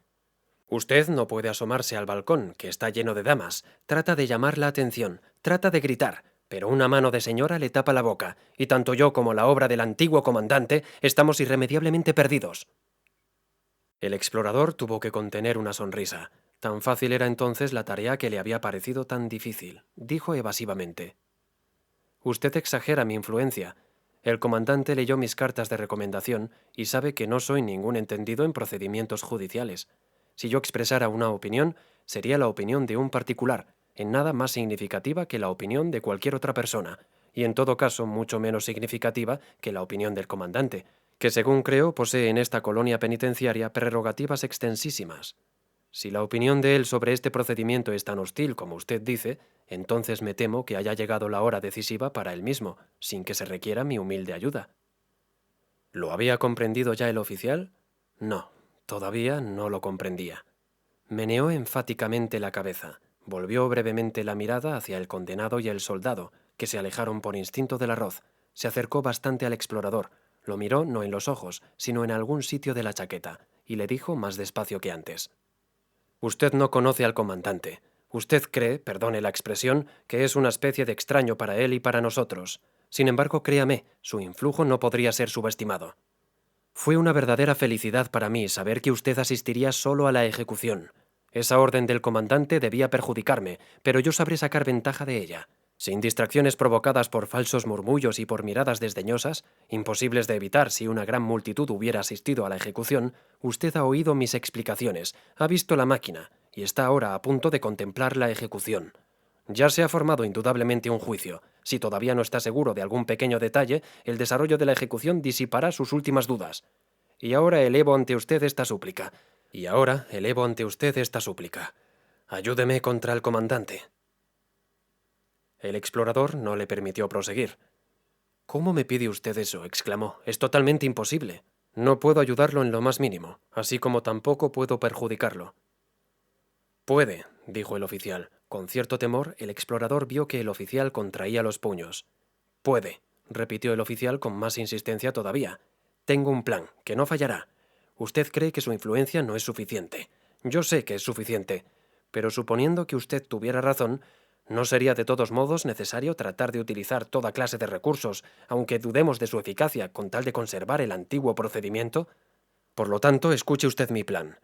Usted no puede asomarse al balcón, que está lleno de damas. Trata de llamar la atención, trata de gritar, pero una mano de señora le tapa la boca, y tanto yo como la obra del antiguo comandante estamos irremediablemente perdidos. El explorador tuvo que contener una sonrisa. Tan fácil era entonces la tarea que le había parecido tan difícil, dijo evasivamente. Usted exagera mi influencia. El comandante leyó mis cartas de recomendación y sabe que no soy ningún entendido en procedimientos judiciales. Si yo expresara una opinión, sería la opinión de un particular, en nada más significativa que la opinión de cualquier otra persona, y en todo caso mucho menos significativa que la opinión del comandante, que según creo posee en esta colonia penitenciaria prerrogativas extensísimas. Si la opinión de él sobre este procedimiento es tan hostil como usted dice, entonces me temo que haya llegado la hora decisiva para él mismo, sin que se requiera mi humilde ayuda. ¿Lo había comprendido ya el oficial? No, todavía no lo comprendía. Meneó enfáticamente la cabeza, volvió brevemente la mirada hacia el condenado y el soldado, que se alejaron por instinto del arroz. Se acercó bastante al explorador, lo miró no en los ojos, sino en algún sitio de la chaqueta, y le dijo más despacio que antes: Usted no conoce al comandante. Usted cree, perdone la expresión, que es una especie de extraño para él y para nosotros. Sin embargo, créame, su influjo no podría ser subestimado. Fue una verdadera felicidad para mí saber que usted asistiría solo a la ejecución. Esa orden del comandante debía perjudicarme, pero yo sabré sacar ventaja de ella. Sin distracciones provocadas por falsos murmullos y por miradas desdeñosas, imposibles de evitar si una gran multitud hubiera asistido a la ejecución, usted ha oído mis explicaciones, ha visto la máquina, y está ahora a punto de contemplar la ejecución. Ya se ha formado indudablemente un juicio. Si todavía no está seguro de algún pequeño detalle, el desarrollo de la ejecución disipará sus últimas dudas. Y ahora elevo ante usted esta súplica. Ayúdeme contra el comandante. El explorador no le permitió proseguir. «¿Cómo me pide usted eso?», exclamó. «Es totalmente imposible. No puedo ayudarlo en lo más mínimo, así como tampoco puedo perjudicarlo». «Puede», dijo el oficial. Con cierto temor, el explorador vio que el oficial contraía los puños. «Puede», repitió el oficial con más insistencia todavía. «Tengo un plan, que no fallará. Usted cree que su influencia no es suficiente. Yo sé que es suficiente. Pero suponiendo que usted tuviera razón, ¿no sería de todos modos necesario tratar de utilizar toda clase de recursos, aunque dudemos de su eficacia, con tal de conservar el antiguo procedimiento? Por lo tanto, escuche usted mi plan.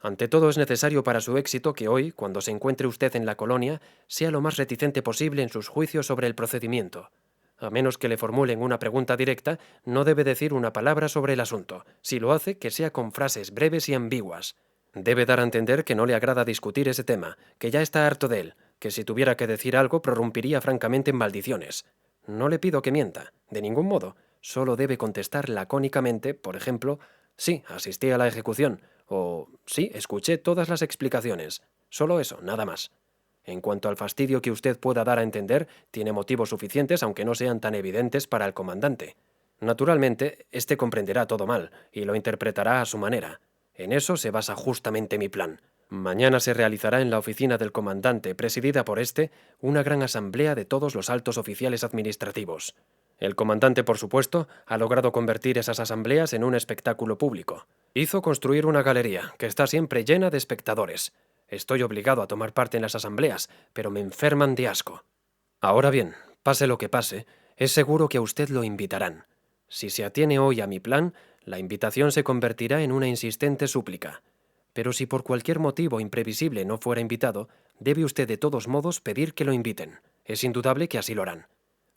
Ante todo es necesario para su éxito que hoy, cuando se encuentre usted en la colonia, sea lo más reticente posible en sus juicios sobre el procedimiento. A menos que le formulen una pregunta directa, no debe decir una palabra sobre el asunto. Si lo hace, que sea con frases breves y ambiguas. Debe dar a entender que no le agrada discutir ese tema, que ya está harto de él, que si tuviera que decir algo prorrumpiría francamente en maldiciones. No le pido que mienta, de ningún modo. Solo debe contestar lacónicamente, por ejemplo: «Sí, asistí a la ejecución», o «Sí, escuché todas las explicaciones». Solo eso, nada más. En cuanto al fastidio que usted pueda dar a entender, tiene motivos suficientes, aunque no sean tan evidentes, para el comandante. Naturalmente, éste comprenderá todo mal y lo interpretará a su manera. En eso se basa justamente mi plan. Mañana se realizará en la oficina del comandante, presidida por este, una gran asamblea de todos los altos oficiales administrativos. El comandante, por supuesto, ha logrado convertir esas asambleas en un espectáculo público. Hizo construir una galería, que está siempre llena de espectadores. Estoy obligado a tomar parte en las asambleas, pero me enferman de asco. Ahora bien, pase lo que pase, es seguro que a usted lo invitarán. Si se atiene hoy a mi plan, la invitación se convertirá en una insistente súplica. Pero si por cualquier motivo imprevisible no fuera invitado, debe usted de todos modos pedir que lo inviten. Es indudable que así lo harán.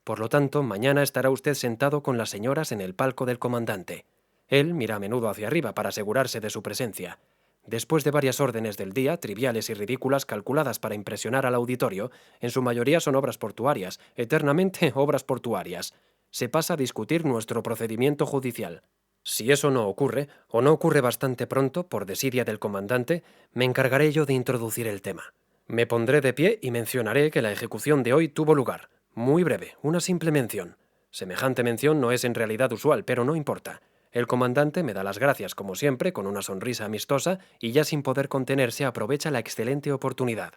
Por lo tanto, mañana estará usted sentado con las señoras en el palco del comandante. Él mira a menudo hacia arriba para asegurarse de su presencia. Después de varias órdenes del día, triviales y ridículas calculadas para impresionar al auditorio, en su mayoría son obras portuarias, eternamente obras portuarias, se pasa a discutir nuestro procedimiento judicial. Si eso no ocurre, o no ocurre bastante pronto, por desidia del comandante, me encargaré yo de introducir el tema. Me pondré de pie y mencionaré que la ejecución de hoy tuvo lugar. Muy breve, una simple mención. Semejante mención no es en realidad usual, pero no importa. El comandante me da las gracias, como siempre, con una sonrisa amistosa, y ya sin poder contenerse aprovecha la excelente oportunidad.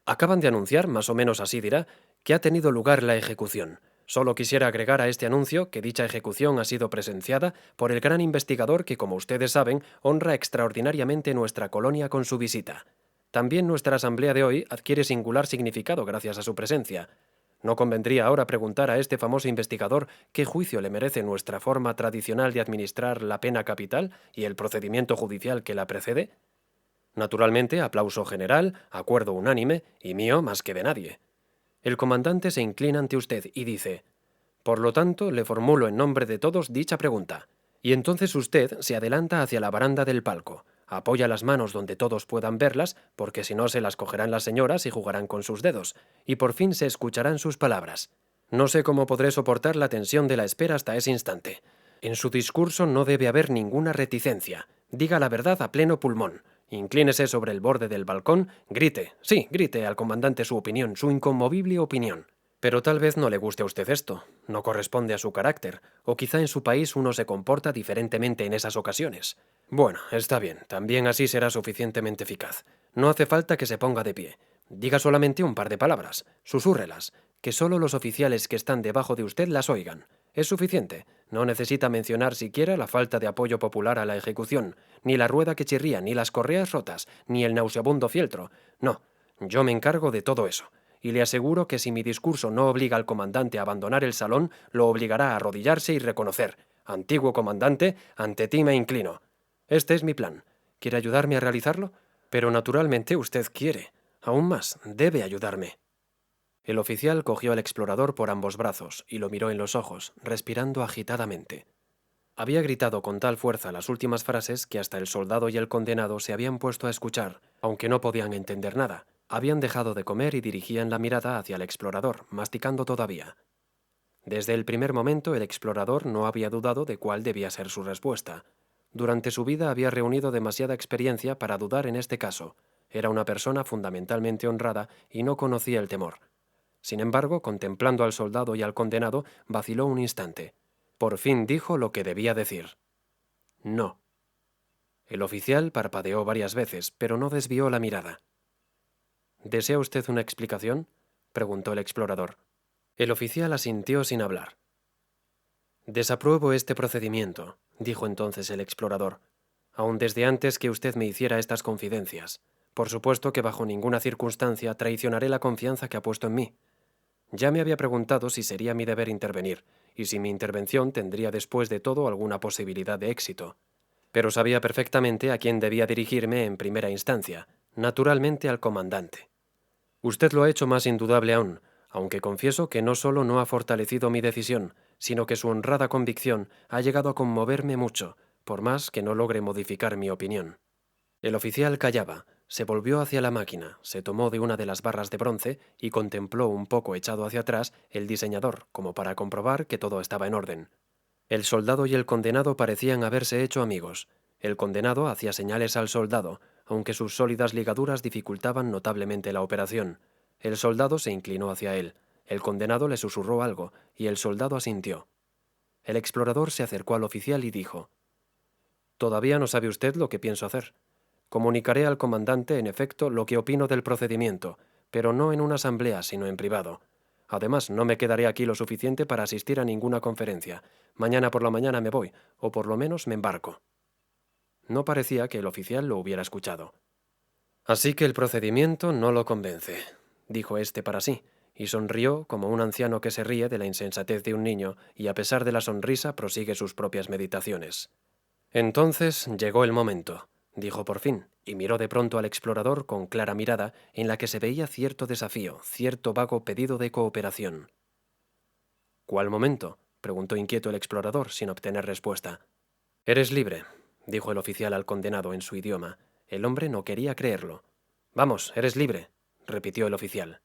Acaban de anunciar, más o menos así dirá, que ha tenido lugar la ejecución. Solo quisiera agregar a este anuncio que dicha ejecución ha sido presenciada por el gran investigador que, como ustedes saben, honra extraordinariamente nuestra colonia con su visita. También nuestra asamblea de hoy adquiere singular significado gracias a su presencia. ¿No convendría ahora preguntar a este famoso investigador qué juicio le merece nuestra forma tradicional de administrar la pena capital y el procedimiento judicial que la precede? Naturalmente, aplauso general, acuerdo unánime, y mío más que de nadie. El comandante se inclina ante usted y dice: «Por lo tanto, le formulo en nombre de todos dicha pregunta». Y entonces usted se adelanta hacia la baranda del palco, apoya las manos donde todos puedan verlas, porque si no se las cogerán las señoras y jugarán con sus dedos, y por fin se escucharán sus palabras. No sé cómo podré soportar la tensión de la espera hasta ese instante. En su discurso no debe haber ninguna reticencia. Diga la verdad a pleno pulmón. Inclínese sobre el borde del balcón, grite, sí, grite al comandante su opinión, su inconmovible opinión. Pero tal vez no le guste a usted esto, no corresponde a su carácter, o quizá en su país uno se comporta diferentemente en esas ocasiones. Bueno, está bien, también así será suficientemente eficaz. No hace falta que se ponga de pie. Diga solamente un par de palabras, susúrrelas, que solo los oficiales que están debajo de usted las oigan. Es suficiente. No necesita mencionar siquiera la falta de apoyo popular a la ejecución, ni la rueda que chirría, ni las correas rotas, ni el nauseabundo fieltro. No, yo me encargo de todo eso. Y le aseguro que si mi discurso no obliga al comandante a abandonar el salón, lo obligará a arrodillarse y reconocer: «Antiguo comandante, ante ti me inclino». Este es mi plan. ¿Quiere ayudarme a realizarlo? Pero naturalmente usted quiere. Aún más, debe ayudarme. El oficial cogió al explorador por ambos brazos y lo miró en los ojos, respirando agitadamente. Había gritado con tal fuerza las últimas frases que hasta el soldado y el condenado se habían puesto a escuchar, aunque no podían entender nada. Habían dejado de comer y dirigían la mirada hacia el explorador, masticando todavía. Desde el primer momento el explorador no había dudado de cuál debía ser su respuesta. Durante su vida había reunido demasiada experiencia para dudar en este caso. Era una persona fundamentalmente honrada y no conocía el temor. Sin embargo, contemplando al soldado y al condenado, vaciló un instante. Por fin dijo lo que debía decir. «No». El oficial parpadeó varias veces, pero no desvió la mirada. «¿Desea usted una explicación?», preguntó el explorador. El oficial asintió sin hablar. «Desapruebo este procedimiento», dijo entonces el explorador, «aun desde antes que usted me hiciera estas confidencias. Por supuesto que bajo ninguna circunstancia traicionaré la confianza que ha puesto en mí. Ya me había preguntado si sería mi deber intervenir, y si mi intervención tendría después de todo alguna posibilidad de éxito. Pero sabía perfectamente a quién debía dirigirme en primera instancia, naturalmente al comandante. Usted lo ha hecho más indudable aún, aunque confieso que no solo no ha fortalecido mi decisión, sino que su honrada convicción ha llegado a conmoverme mucho, por más que no logre modificar mi opinión». El oficial callaba, se volvió hacia la máquina, se tomó de una de las barras de bronce y contempló un poco echado hacia atrás el diseñador, como para comprobar que todo estaba en orden. El soldado y el condenado parecían haberse hecho amigos. El condenado hacía señales al soldado, aunque sus sólidas ligaduras dificultaban notablemente la operación. El soldado se inclinó hacia él, el condenado le susurró algo, y el soldado asintió. El explorador se acercó al oficial y dijo: «Todavía no sabe usted lo que pienso hacer. Comunicaré al comandante, en efecto, lo que opino del procedimiento, pero no en una asamblea, sino en privado. Además, no me quedaré aquí lo suficiente para asistir a ninguna conferencia. Mañana por la mañana me voy, o por lo menos me embarco. No parecía que el oficial lo hubiera escuchado. Así que el procedimiento no lo convence, dijo éste para sí, y sonrió como un anciano que se ríe de la insensatez de un niño y a pesar de la sonrisa prosigue sus propias meditaciones. Entonces llegó el momento, dijo por fin, y miró de pronto al explorador con clara mirada en la que se veía cierto desafío, cierto vago pedido de cooperación. ¿Cuál momento?, preguntó inquieto el explorador, sin obtener respuesta. Eres libre, dijo el oficial al condenado en su idioma. El hombre no quería creerlo. Vamos, eres libre, repitió el oficial.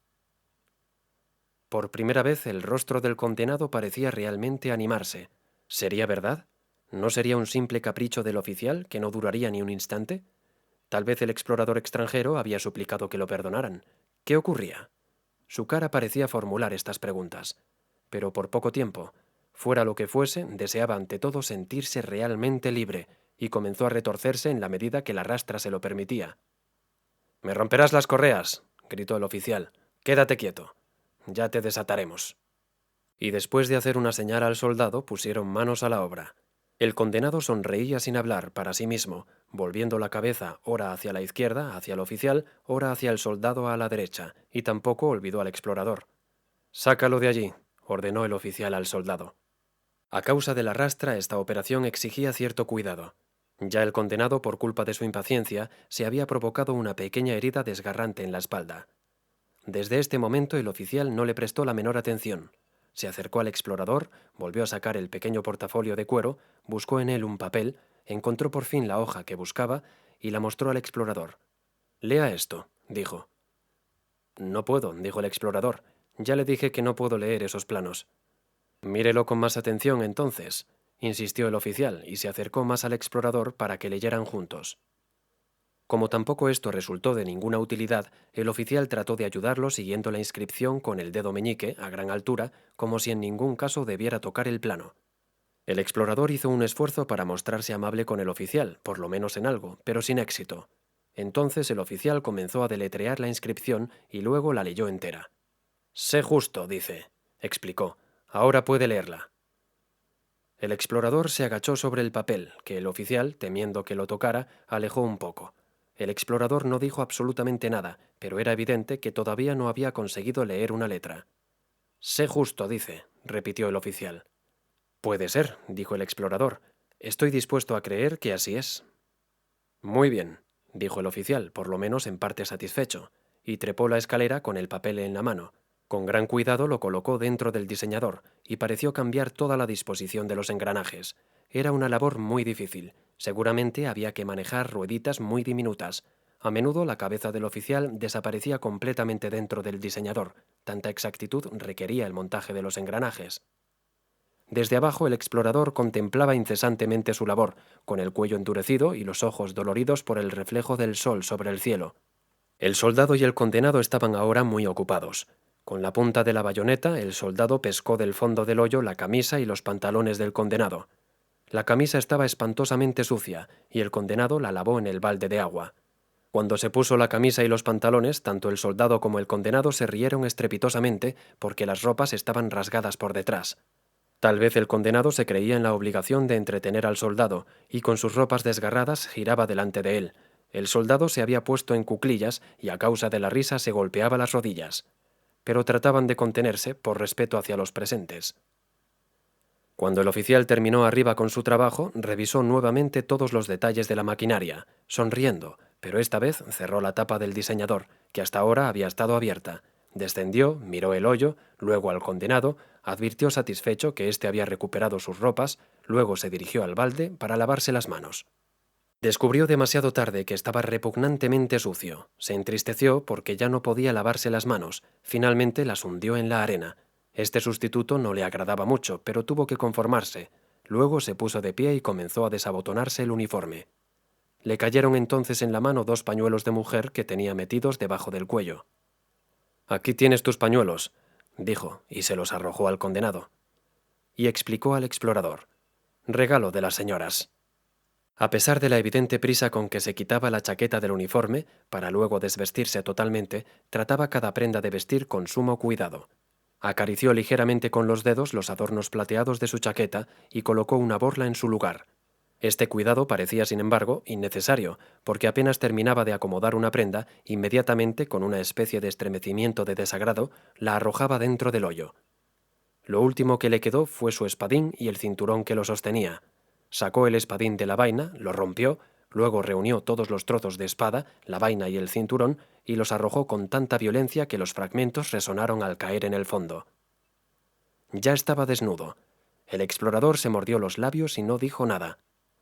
Por primera vez el rostro del condenado parecía realmente animarse. ¿Sería verdad? ¿No sería un simple capricho del oficial que no duraría ni un instante? Tal vez el explorador extranjero había suplicado que lo perdonaran. ¿Qué ocurría? Su cara parecía formular estas preguntas. Pero por poco tiempo, fuera lo que fuese, deseaba ante todo sentirse realmente libre, y comenzó a retorcerse en la medida que la rastra se lo permitía. «¡Me romperás las correas!», gritó el oficial. «Quédate quieto. Ya te desataremos». Y después de hacer una señal al soldado, pusieron manos a la obra. El condenado sonreía sin hablar para sí mismo, volviendo la cabeza ora hacia la izquierda, hacia el oficial, ora hacia el soldado a la derecha, y tampoco olvidó al explorador. «Sácalo de allí», ordenó el oficial al soldado. A causa de la rastra, esta operación exigía cierto cuidado. Ya el condenado, por culpa de su impaciencia, se había provocado una pequeña herida desgarrante en la espalda. Desde este momento el oficial no le prestó la menor atención. Se acercó al explorador, volvió a sacar el pequeño portafolio de cuero, buscó en él un papel, encontró por fin la hoja que buscaba y la mostró al explorador. «Lea esto», dijo. «No puedo», dijo el explorador. «Ya le dije que no puedo leer esos planos». «Mírelo con más atención, entonces», insistió el oficial, y se acercó más al explorador para que leyeran juntos. Como tampoco esto resultó de ninguna utilidad, el oficial trató de ayudarlo siguiendo la inscripción con el dedo meñique, a gran altura, como si en ningún caso debiera tocar el plano. El explorador hizo un esfuerzo para mostrarse amable con el oficial, por lo menos en algo, pero sin éxito. Entonces el oficial comenzó a deletrear la inscripción y luego la leyó entera. «Sé justo», dice, explicó. «Ahora puede leerla». El explorador se agachó sobre el papel, que el oficial, temiendo que lo tocara, alejó un poco. El explorador no dijo absolutamente nada, pero era evidente que todavía no había conseguido leer una letra. «Sé justo», dice, repitió el oficial. «Puede ser», dijo el explorador. «Estoy dispuesto a creer que así es». «Muy bien», dijo el oficial, por lo menos en parte satisfecho, y trepó la escalera con el papel en la mano. Con gran cuidado lo colocó dentro del diseñador, y pareció cambiar toda la disposición de los engranajes. Era una labor muy difícil. Seguramente había que manejar rueditas muy diminutas. A menudo la cabeza del oficial desaparecía completamente dentro del diseñador. Tanta exactitud requería el montaje de los engranajes. Desde abajo el explorador contemplaba incesantemente su labor, con el cuello endurecido y los ojos doloridos por el reflejo del sol sobre el cielo. El soldado y el condenado estaban ahora muy ocupados. Con la punta de la bayoneta, el soldado pescó del fondo del hoyo la camisa y los pantalones del condenado. La camisa estaba espantosamente sucia, y el condenado la lavó en el balde de agua. Cuando se puso la camisa y los pantalones, tanto el soldado como el condenado se rieron estrepitosamente porque las ropas estaban rasgadas por detrás. Tal vez el condenado se creía en la obligación de entretener al soldado, y con sus ropas desgarradas giraba delante de él. El soldado se había puesto en cuclillas y a causa de la risa se golpeaba las rodillas. Pero trataban de contenerse por respeto hacia los presentes. Cuando el oficial terminó arriba con su trabajo, revisó nuevamente todos los detalles de la maquinaria, sonriendo, pero esta vez cerró la tapa del diseñador, que hasta ahora había estado abierta. Descendió, miró el hoyo, luego al condenado, advirtió satisfecho que éste había recuperado sus ropas, luego se dirigió al balde para lavarse las manos. Descubrió demasiado tarde que estaba repugnantemente sucio. Se entristeció porque ya no podía lavarse las manos. Finalmente las hundió en la arena. Este sustituto no le agradaba mucho, pero tuvo que conformarse. Luego se puso de pie y comenzó a desabotonarse el uniforme. Le cayeron entonces en la mano 2 pañuelos de mujer que tenía metidos debajo del cuello. «Aquí tienes tus pañuelos», dijo, y se los arrojó al condenado. Y explicó al explorador: «Regalo de las señoras». A pesar de la evidente prisa con que se quitaba la chaqueta del uniforme, para luego desvestirse totalmente, trataba cada prenda de vestir con sumo cuidado. Acarició ligeramente con los dedos los adornos plateados de su chaqueta y colocó una borla en su lugar. Este cuidado parecía, sin embargo, innecesario, porque apenas terminaba de acomodar una prenda, inmediatamente, con una especie de estremecimiento de desagrado, la arrojaba dentro del hoyo. Lo último que le quedó fue su espadín y el cinturón que lo sostenía. Sacó el espadín de la vaina, lo rompió, luego reunió todos los trozos de espada, la vaina y el cinturón, y los arrojó con tanta violencia que los fragmentos resonaron al caer en el fondo. Ya estaba desnudo. El explorador se mordió los labios y no dijo nada.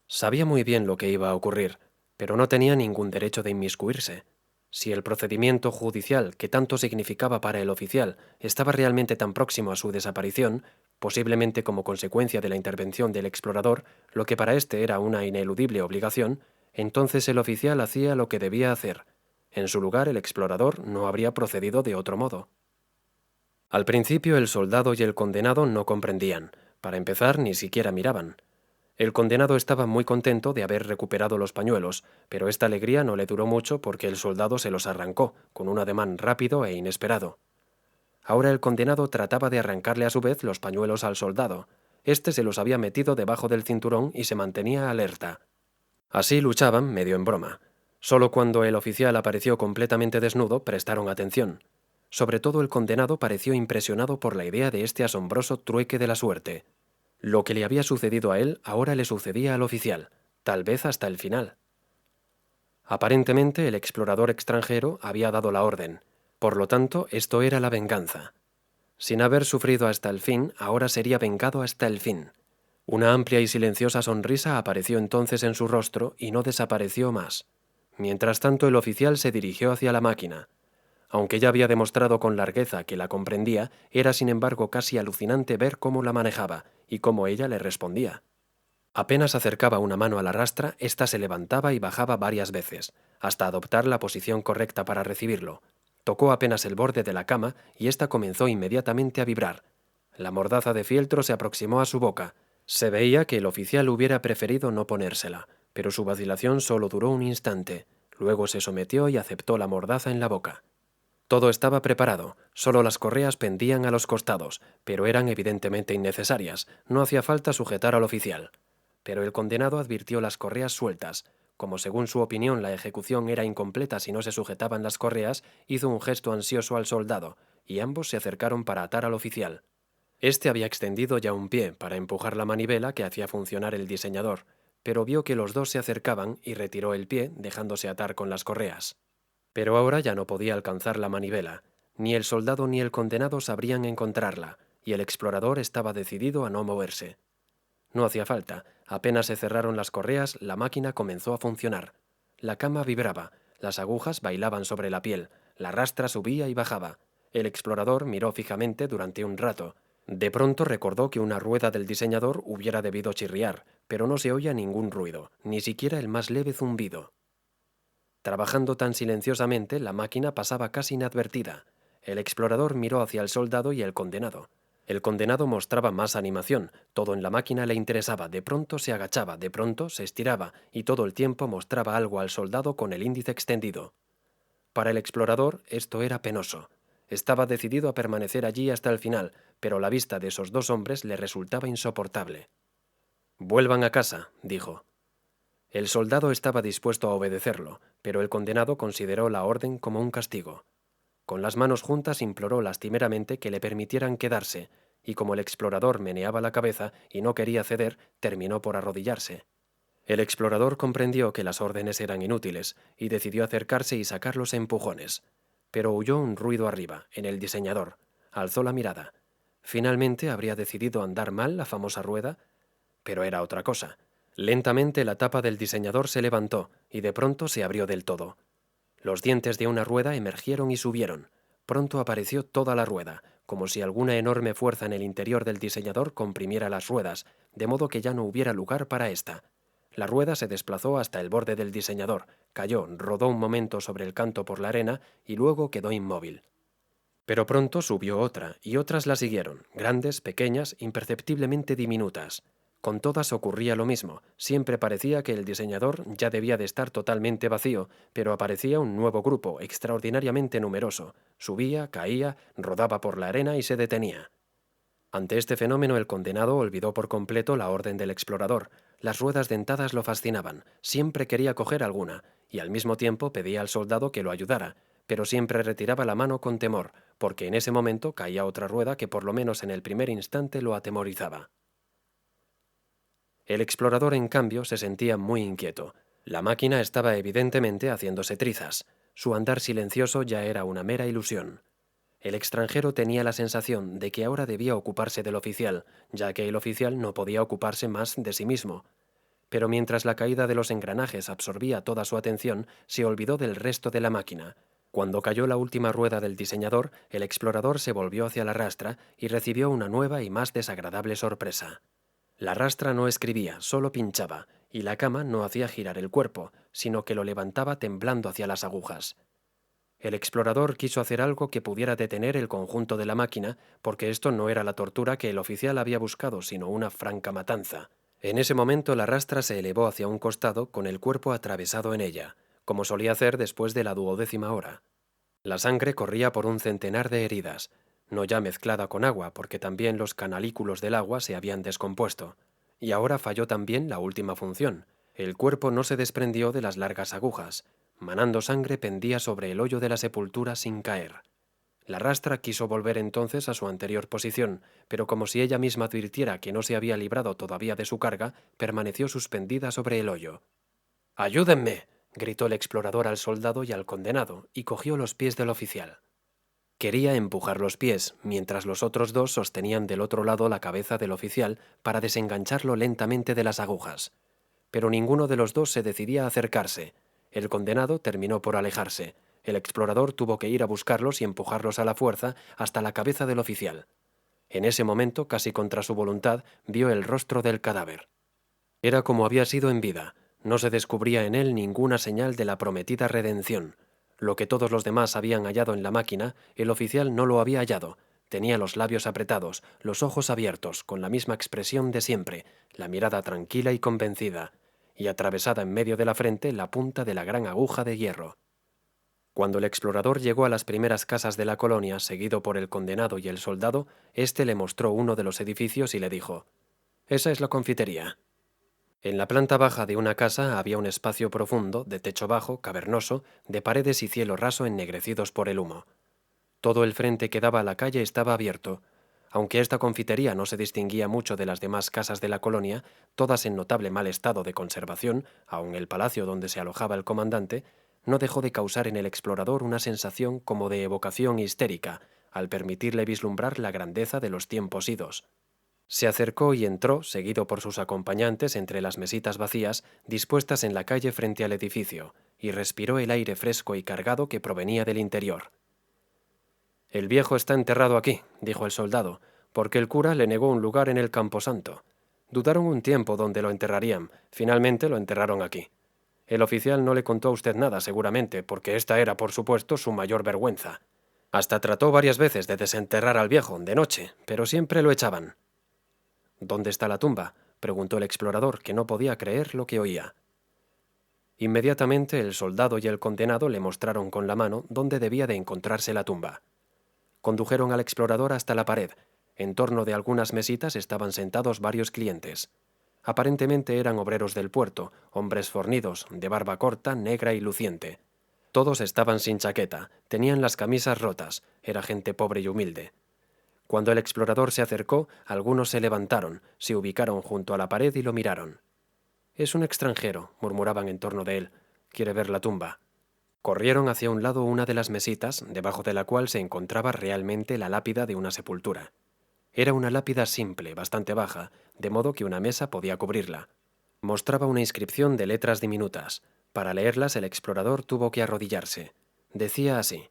Sabía muy bien lo que iba a ocurrir, pero no tenía ningún derecho de inmiscuirse. Si el procedimiento judicial, que tanto significaba para el oficial, estaba realmente tan próximo a su desaparición, posiblemente como consecuencia de la intervención del explorador, lo que para éste era una ineludible obligación, entonces el oficial hacía lo que debía hacer. En su lugar, el explorador no habría procedido de otro modo. Al principio el soldado y el condenado no comprendían. Para empezar, ni siquiera miraban. El condenado estaba muy contento de haber recuperado los pañuelos, pero esta alegría no le duró mucho porque el soldado se los arrancó, con un ademán rápido e inesperado. Ahora el condenado trataba de arrancarle a su vez los pañuelos al soldado. Este se los había metido debajo del cinturón y se mantenía alerta. Así luchaban, medio en broma. Solo cuando el oficial apareció completamente desnudo prestaron atención. Sobre todo el condenado pareció impresionado por la idea de este asombroso trueque de la suerte. Lo que le había sucedido a él ahora le sucedía al oficial, tal vez hasta el final. Aparentemente el explorador extranjero había dado la orden. Por lo tanto, esto era la venganza. Sin haber sufrido hasta el fin, ahora sería vengado hasta el fin. Una amplia y silenciosa sonrisa apareció entonces en su rostro y no desapareció más. Mientras tanto, el oficial se dirigió hacia la máquina. Aunque ya había demostrado con largueza que la comprendía, era sin embargo casi alucinante ver cómo la manejaba y cómo ella le respondía. Apenas acercaba una mano a la rastra, ésta se levantaba y bajaba varias veces, hasta adoptar la posición correcta para recibirlo. Tocó apenas el borde de la cama y ésta comenzó inmediatamente a vibrar. La mordaza de fieltro se aproximó a su boca. Se veía que el oficial hubiera preferido no ponérsela, pero su vacilación solo duró un instante. Luego se sometió y aceptó la mordaza en la boca. Todo estaba preparado, solo las correas pendían a los costados, pero eran evidentemente innecesarias, no hacía falta sujetar al oficial. Pero el condenado advirtió las correas sueltas. Como según su opinión la ejecución era incompleta si no se sujetaban las correas, hizo un gesto ansioso al soldado, y ambos se acercaron para atar al oficial. Este había extendido ya un pie para empujar la manivela que hacía funcionar el diseñador, pero vio que los dos se acercaban y retiró el pie, dejándose atar con las correas. Pero ahora ya no podía alcanzar la manivela. Ni el soldado ni el condenado sabrían encontrarla, y el explorador estaba decidido a no moverse. No hacía falta. Apenas se cerraron las correas, la máquina comenzó a funcionar. La cama vibraba, las agujas bailaban sobre la piel, la rastra subía y bajaba. El explorador miró fijamente durante un rato. De pronto recordó que una rueda del diseñador hubiera debido chirriar, pero no se oía ningún ruido, ni siquiera el más leve zumbido. Trabajando tan silenciosamente, la máquina pasaba casi inadvertida. El explorador miró hacia el soldado y el condenado. El condenado mostraba más animación, todo en la máquina le interesaba, de pronto se agachaba, de pronto se estiraba, y todo el tiempo mostraba algo al soldado con el índice extendido. Para el explorador esto era penoso. Estaba decidido a permanecer allí hasta el final, pero la vista de esos dos hombres le resultaba insoportable. «Vuelvan a casa», dijo. El soldado estaba dispuesto a obedecerlo, pero el condenado consideró la orden como un castigo. Con las manos juntas imploró lastimeramente que le permitieran quedarse, y como el explorador meneaba la cabeza y no quería ceder, terminó por arrodillarse. El explorador comprendió que las órdenes eran inútiles, y decidió acercarse y sacarlos a empujones. Pero oyó un ruido arriba, en el diseñador. Alzó la mirada. ¿Finalmente habría decidido andar mal la famosa rueda? Pero era otra cosa. Lentamente la tapa del diseñador se levantó, y de pronto se abrió del todo. Los dientes de una rueda emergieron y subieron. Pronto apareció toda la rueda, como si alguna enorme fuerza en el interior del diseñador comprimiera las ruedas, de modo que ya no hubiera lugar para ésta. La rueda se desplazó hasta el borde del diseñador, cayó, rodó un momento sobre el canto por la arena y luego quedó inmóvil. Pero pronto subió otra, y otras la siguieron, grandes, pequeñas, imperceptiblemente diminutas. Con todas ocurría lo mismo, siempre parecía que el diseñador ya debía de estar totalmente vacío, pero aparecía un nuevo grupo, extraordinariamente numeroso. Subía, caía, rodaba por la arena y se detenía. Ante este fenómeno el condenado olvidó por completo la orden del explorador. Las ruedas dentadas lo fascinaban, siempre quería coger alguna, y al mismo tiempo pedía al soldado que lo ayudara, pero siempre retiraba la mano con temor, porque en ese momento caía otra rueda que por lo menos en el primer instante lo atemorizaba. El explorador, en cambio, se sentía muy inquieto. La máquina estaba evidentemente haciéndose trizas. Su andar silencioso ya era una mera ilusión. El extranjero tenía la sensación de que ahora debía ocuparse del oficial, ya que el oficial no podía ocuparse más de sí mismo. Pero mientras la caída de los engranajes absorbía toda su atención, se olvidó del resto de la máquina. Cuando cayó la última rueda del diseñador, el explorador se volvió hacia la rastra y recibió una nueva y más desagradable sorpresa. La rastra no escribía, solo pinchaba, y la cama no hacía girar el cuerpo, sino que lo levantaba temblando hacia las agujas. El explorador quiso hacer algo que pudiera detener el conjunto de la máquina, porque esto no era la tortura que el oficial había buscado, sino una franca matanza. En ese momento la rastra se elevó hacia un costado con el cuerpo atravesado en ella, como solía hacer después de la 12ª hora. La sangre corría por un centenar de heridas, no ya mezclada con agua, porque también los canalículos del agua se habían descompuesto. Y ahora falló también la última función. El cuerpo no se desprendió de las largas agujas. Manando sangre pendía sobre el hoyo de la sepultura sin caer. La rastra quiso volver entonces a su anterior posición, pero como si ella misma advirtiera que no se había librado todavía de su carga, permaneció suspendida sobre el hoyo. «¡Ayúdenme!», gritó el explorador al soldado y al condenado, y cogió los pies del oficial. Quería empujar los pies, mientras los otros dos sostenían del otro lado la cabeza del oficial para desengancharlo lentamente de las agujas. Pero ninguno de los dos se decidía a acercarse. El condenado terminó por alejarse. El explorador tuvo que ir a buscarlos y empujarlos a la fuerza hasta la cabeza del oficial. En ese momento, casi contra su voluntad, vio el rostro del cadáver. Era como había sido en vida. No se descubría en él ninguna señal de la prometida redención. Lo que todos los demás habían hallado en la máquina, el oficial no lo había hallado. Tenía los labios apretados, los ojos abiertos, con la misma expresión de siempre, la mirada tranquila y convencida, y atravesada en medio de la frente la punta de la gran aguja de hierro. Cuando el explorador llegó a las primeras casas de la colonia, seguido por el condenado y el soldado, éste le mostró uno de los edificios y le dijo: «Esa es la confitería». En la planta baja de una casa había un espacio profundo, de techo bajo, cavernoso, de paredes y cielo raso ennegrecidos por el humo. Todo el frente que daba a la calle estaba abierto. Aunque esta confitería no se distinguía mucho de las demás casas de la colonia, todas en notable mal estado de conservación, aun el palacio donde se alojaba el comandante, no dejó de causar en el explorador una sensación como de evocación histérica, al permitirle vislumbrar la grandeza de los tiempos idos. Se acercó y entró, seguido por sus acompañantes, entre las mesitas vacías, dispuestas en la calle frente al edificio, y respiró el aire fresco y cargado que provenía del interior. «El viejo está enterrado aquí», dijo el soldado, «porque el cura le negó un lugar en el camposanto. Dudaron un tiempo dónde lo enterrarían, finalmente lo enterraron aquí. El oficial no le contó a usted nada, seguramente, porque esta era, por supuesto, su mayor vergüenza. Hasta trató varias veces de desenterrar al viejo, de noche, pero siempre lo echaban». «¿Dónde está la tumba?», preguntó el explorador, que no podía creer lo que oía. Inmediatamente el soldado y el condenado le mostraron con la mano dónde debía de encontrarse la tumba. Condujeron al explorador hasta la pared. En torno de algunas mesitas estaban sentados varios clientes. Aparentemente eran obreros del puerto, hombres fornidos, de barba corta, negra y luciente. Todos estaban sin chaqueta, tenían las camisas rotas, era gente pobre y humilde. Cuando el explorador se acercó, algunos se levantaron, se ubicaron junto a la pared y lo miraron. «Es un extranjero», murmuraban en torno de él. «Quiere ver la tumba». Corrieron hacia un lado una de las mesitas, debajo de la cual se encontraba realmente la lápida de una sepultura. Era una lápida simple, bastante baja, de modo que una mesa podía cubrirla. Mostraba una inscripción de letras diminutas. Para leerlas el explorador tuvo que arrodillarse. Decía así: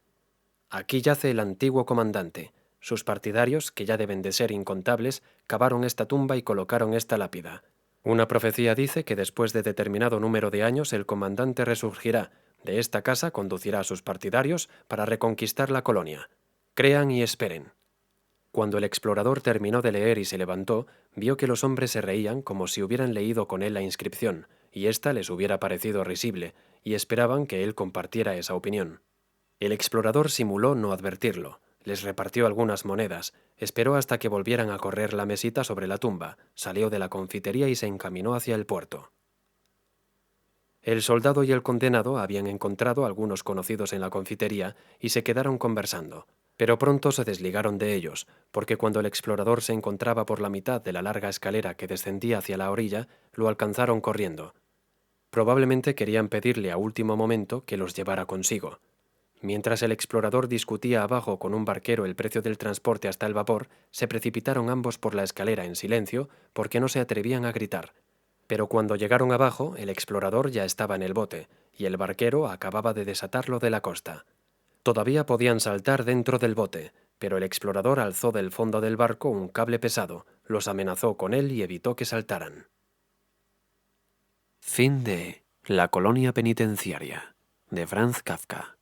«Aquí yace el antiguo comandante. Sus partidarios, que ya deben de ser incontables, cavaron esta tumba y colocaron esta lápida. Una profecía dice que después de determinado número de años el comandante resurgirá. De esta casa conducirá a sus partidarios para reconquistar la colonia. Crean y esperen». Cuando el explorador terminó de leer y se levantó, vio que los hombres se reían como si hubieran leído con él la inscripción, y ésta les hubiera parecido risible, y esperaban que él compartiera esa opinión. El explorador simuló no advertirlo, les repartió algunas monedas, esperó hasta que volvieran a correr la mesita sobre la tumba, salió de la confitería y se encaminó hacia el puerto. El soldado y el condenado habían encontrado algunos conocidos en la confitería y se quedaron conversando, pero pronto se desligaron de ellos, porque cuando el explorador se encontraba por la mitad de la larga escalera que descendía hacia la orilla, lo alcanzaron corriendo. Probablemente querían pedirle a último momento que los llevara consigo. Mientras el explorador discutía abajo con un barquero el precio del transporte hasta el vapor, se precipitaron ambos por la escalera en silencio porque no se atrevían a gritar. Pero cuando llegaron abajo, el explorador ya estaba en el bote, y el barquero acababa de desatarlo de la costa. Todavía podían saltar dentro del bote, pero el explorador alzó del fondo del barco un cable pesado, los amenazó con él y evitó que saltaran. Fin de La colonia penitenciaria, de Franz Kafka.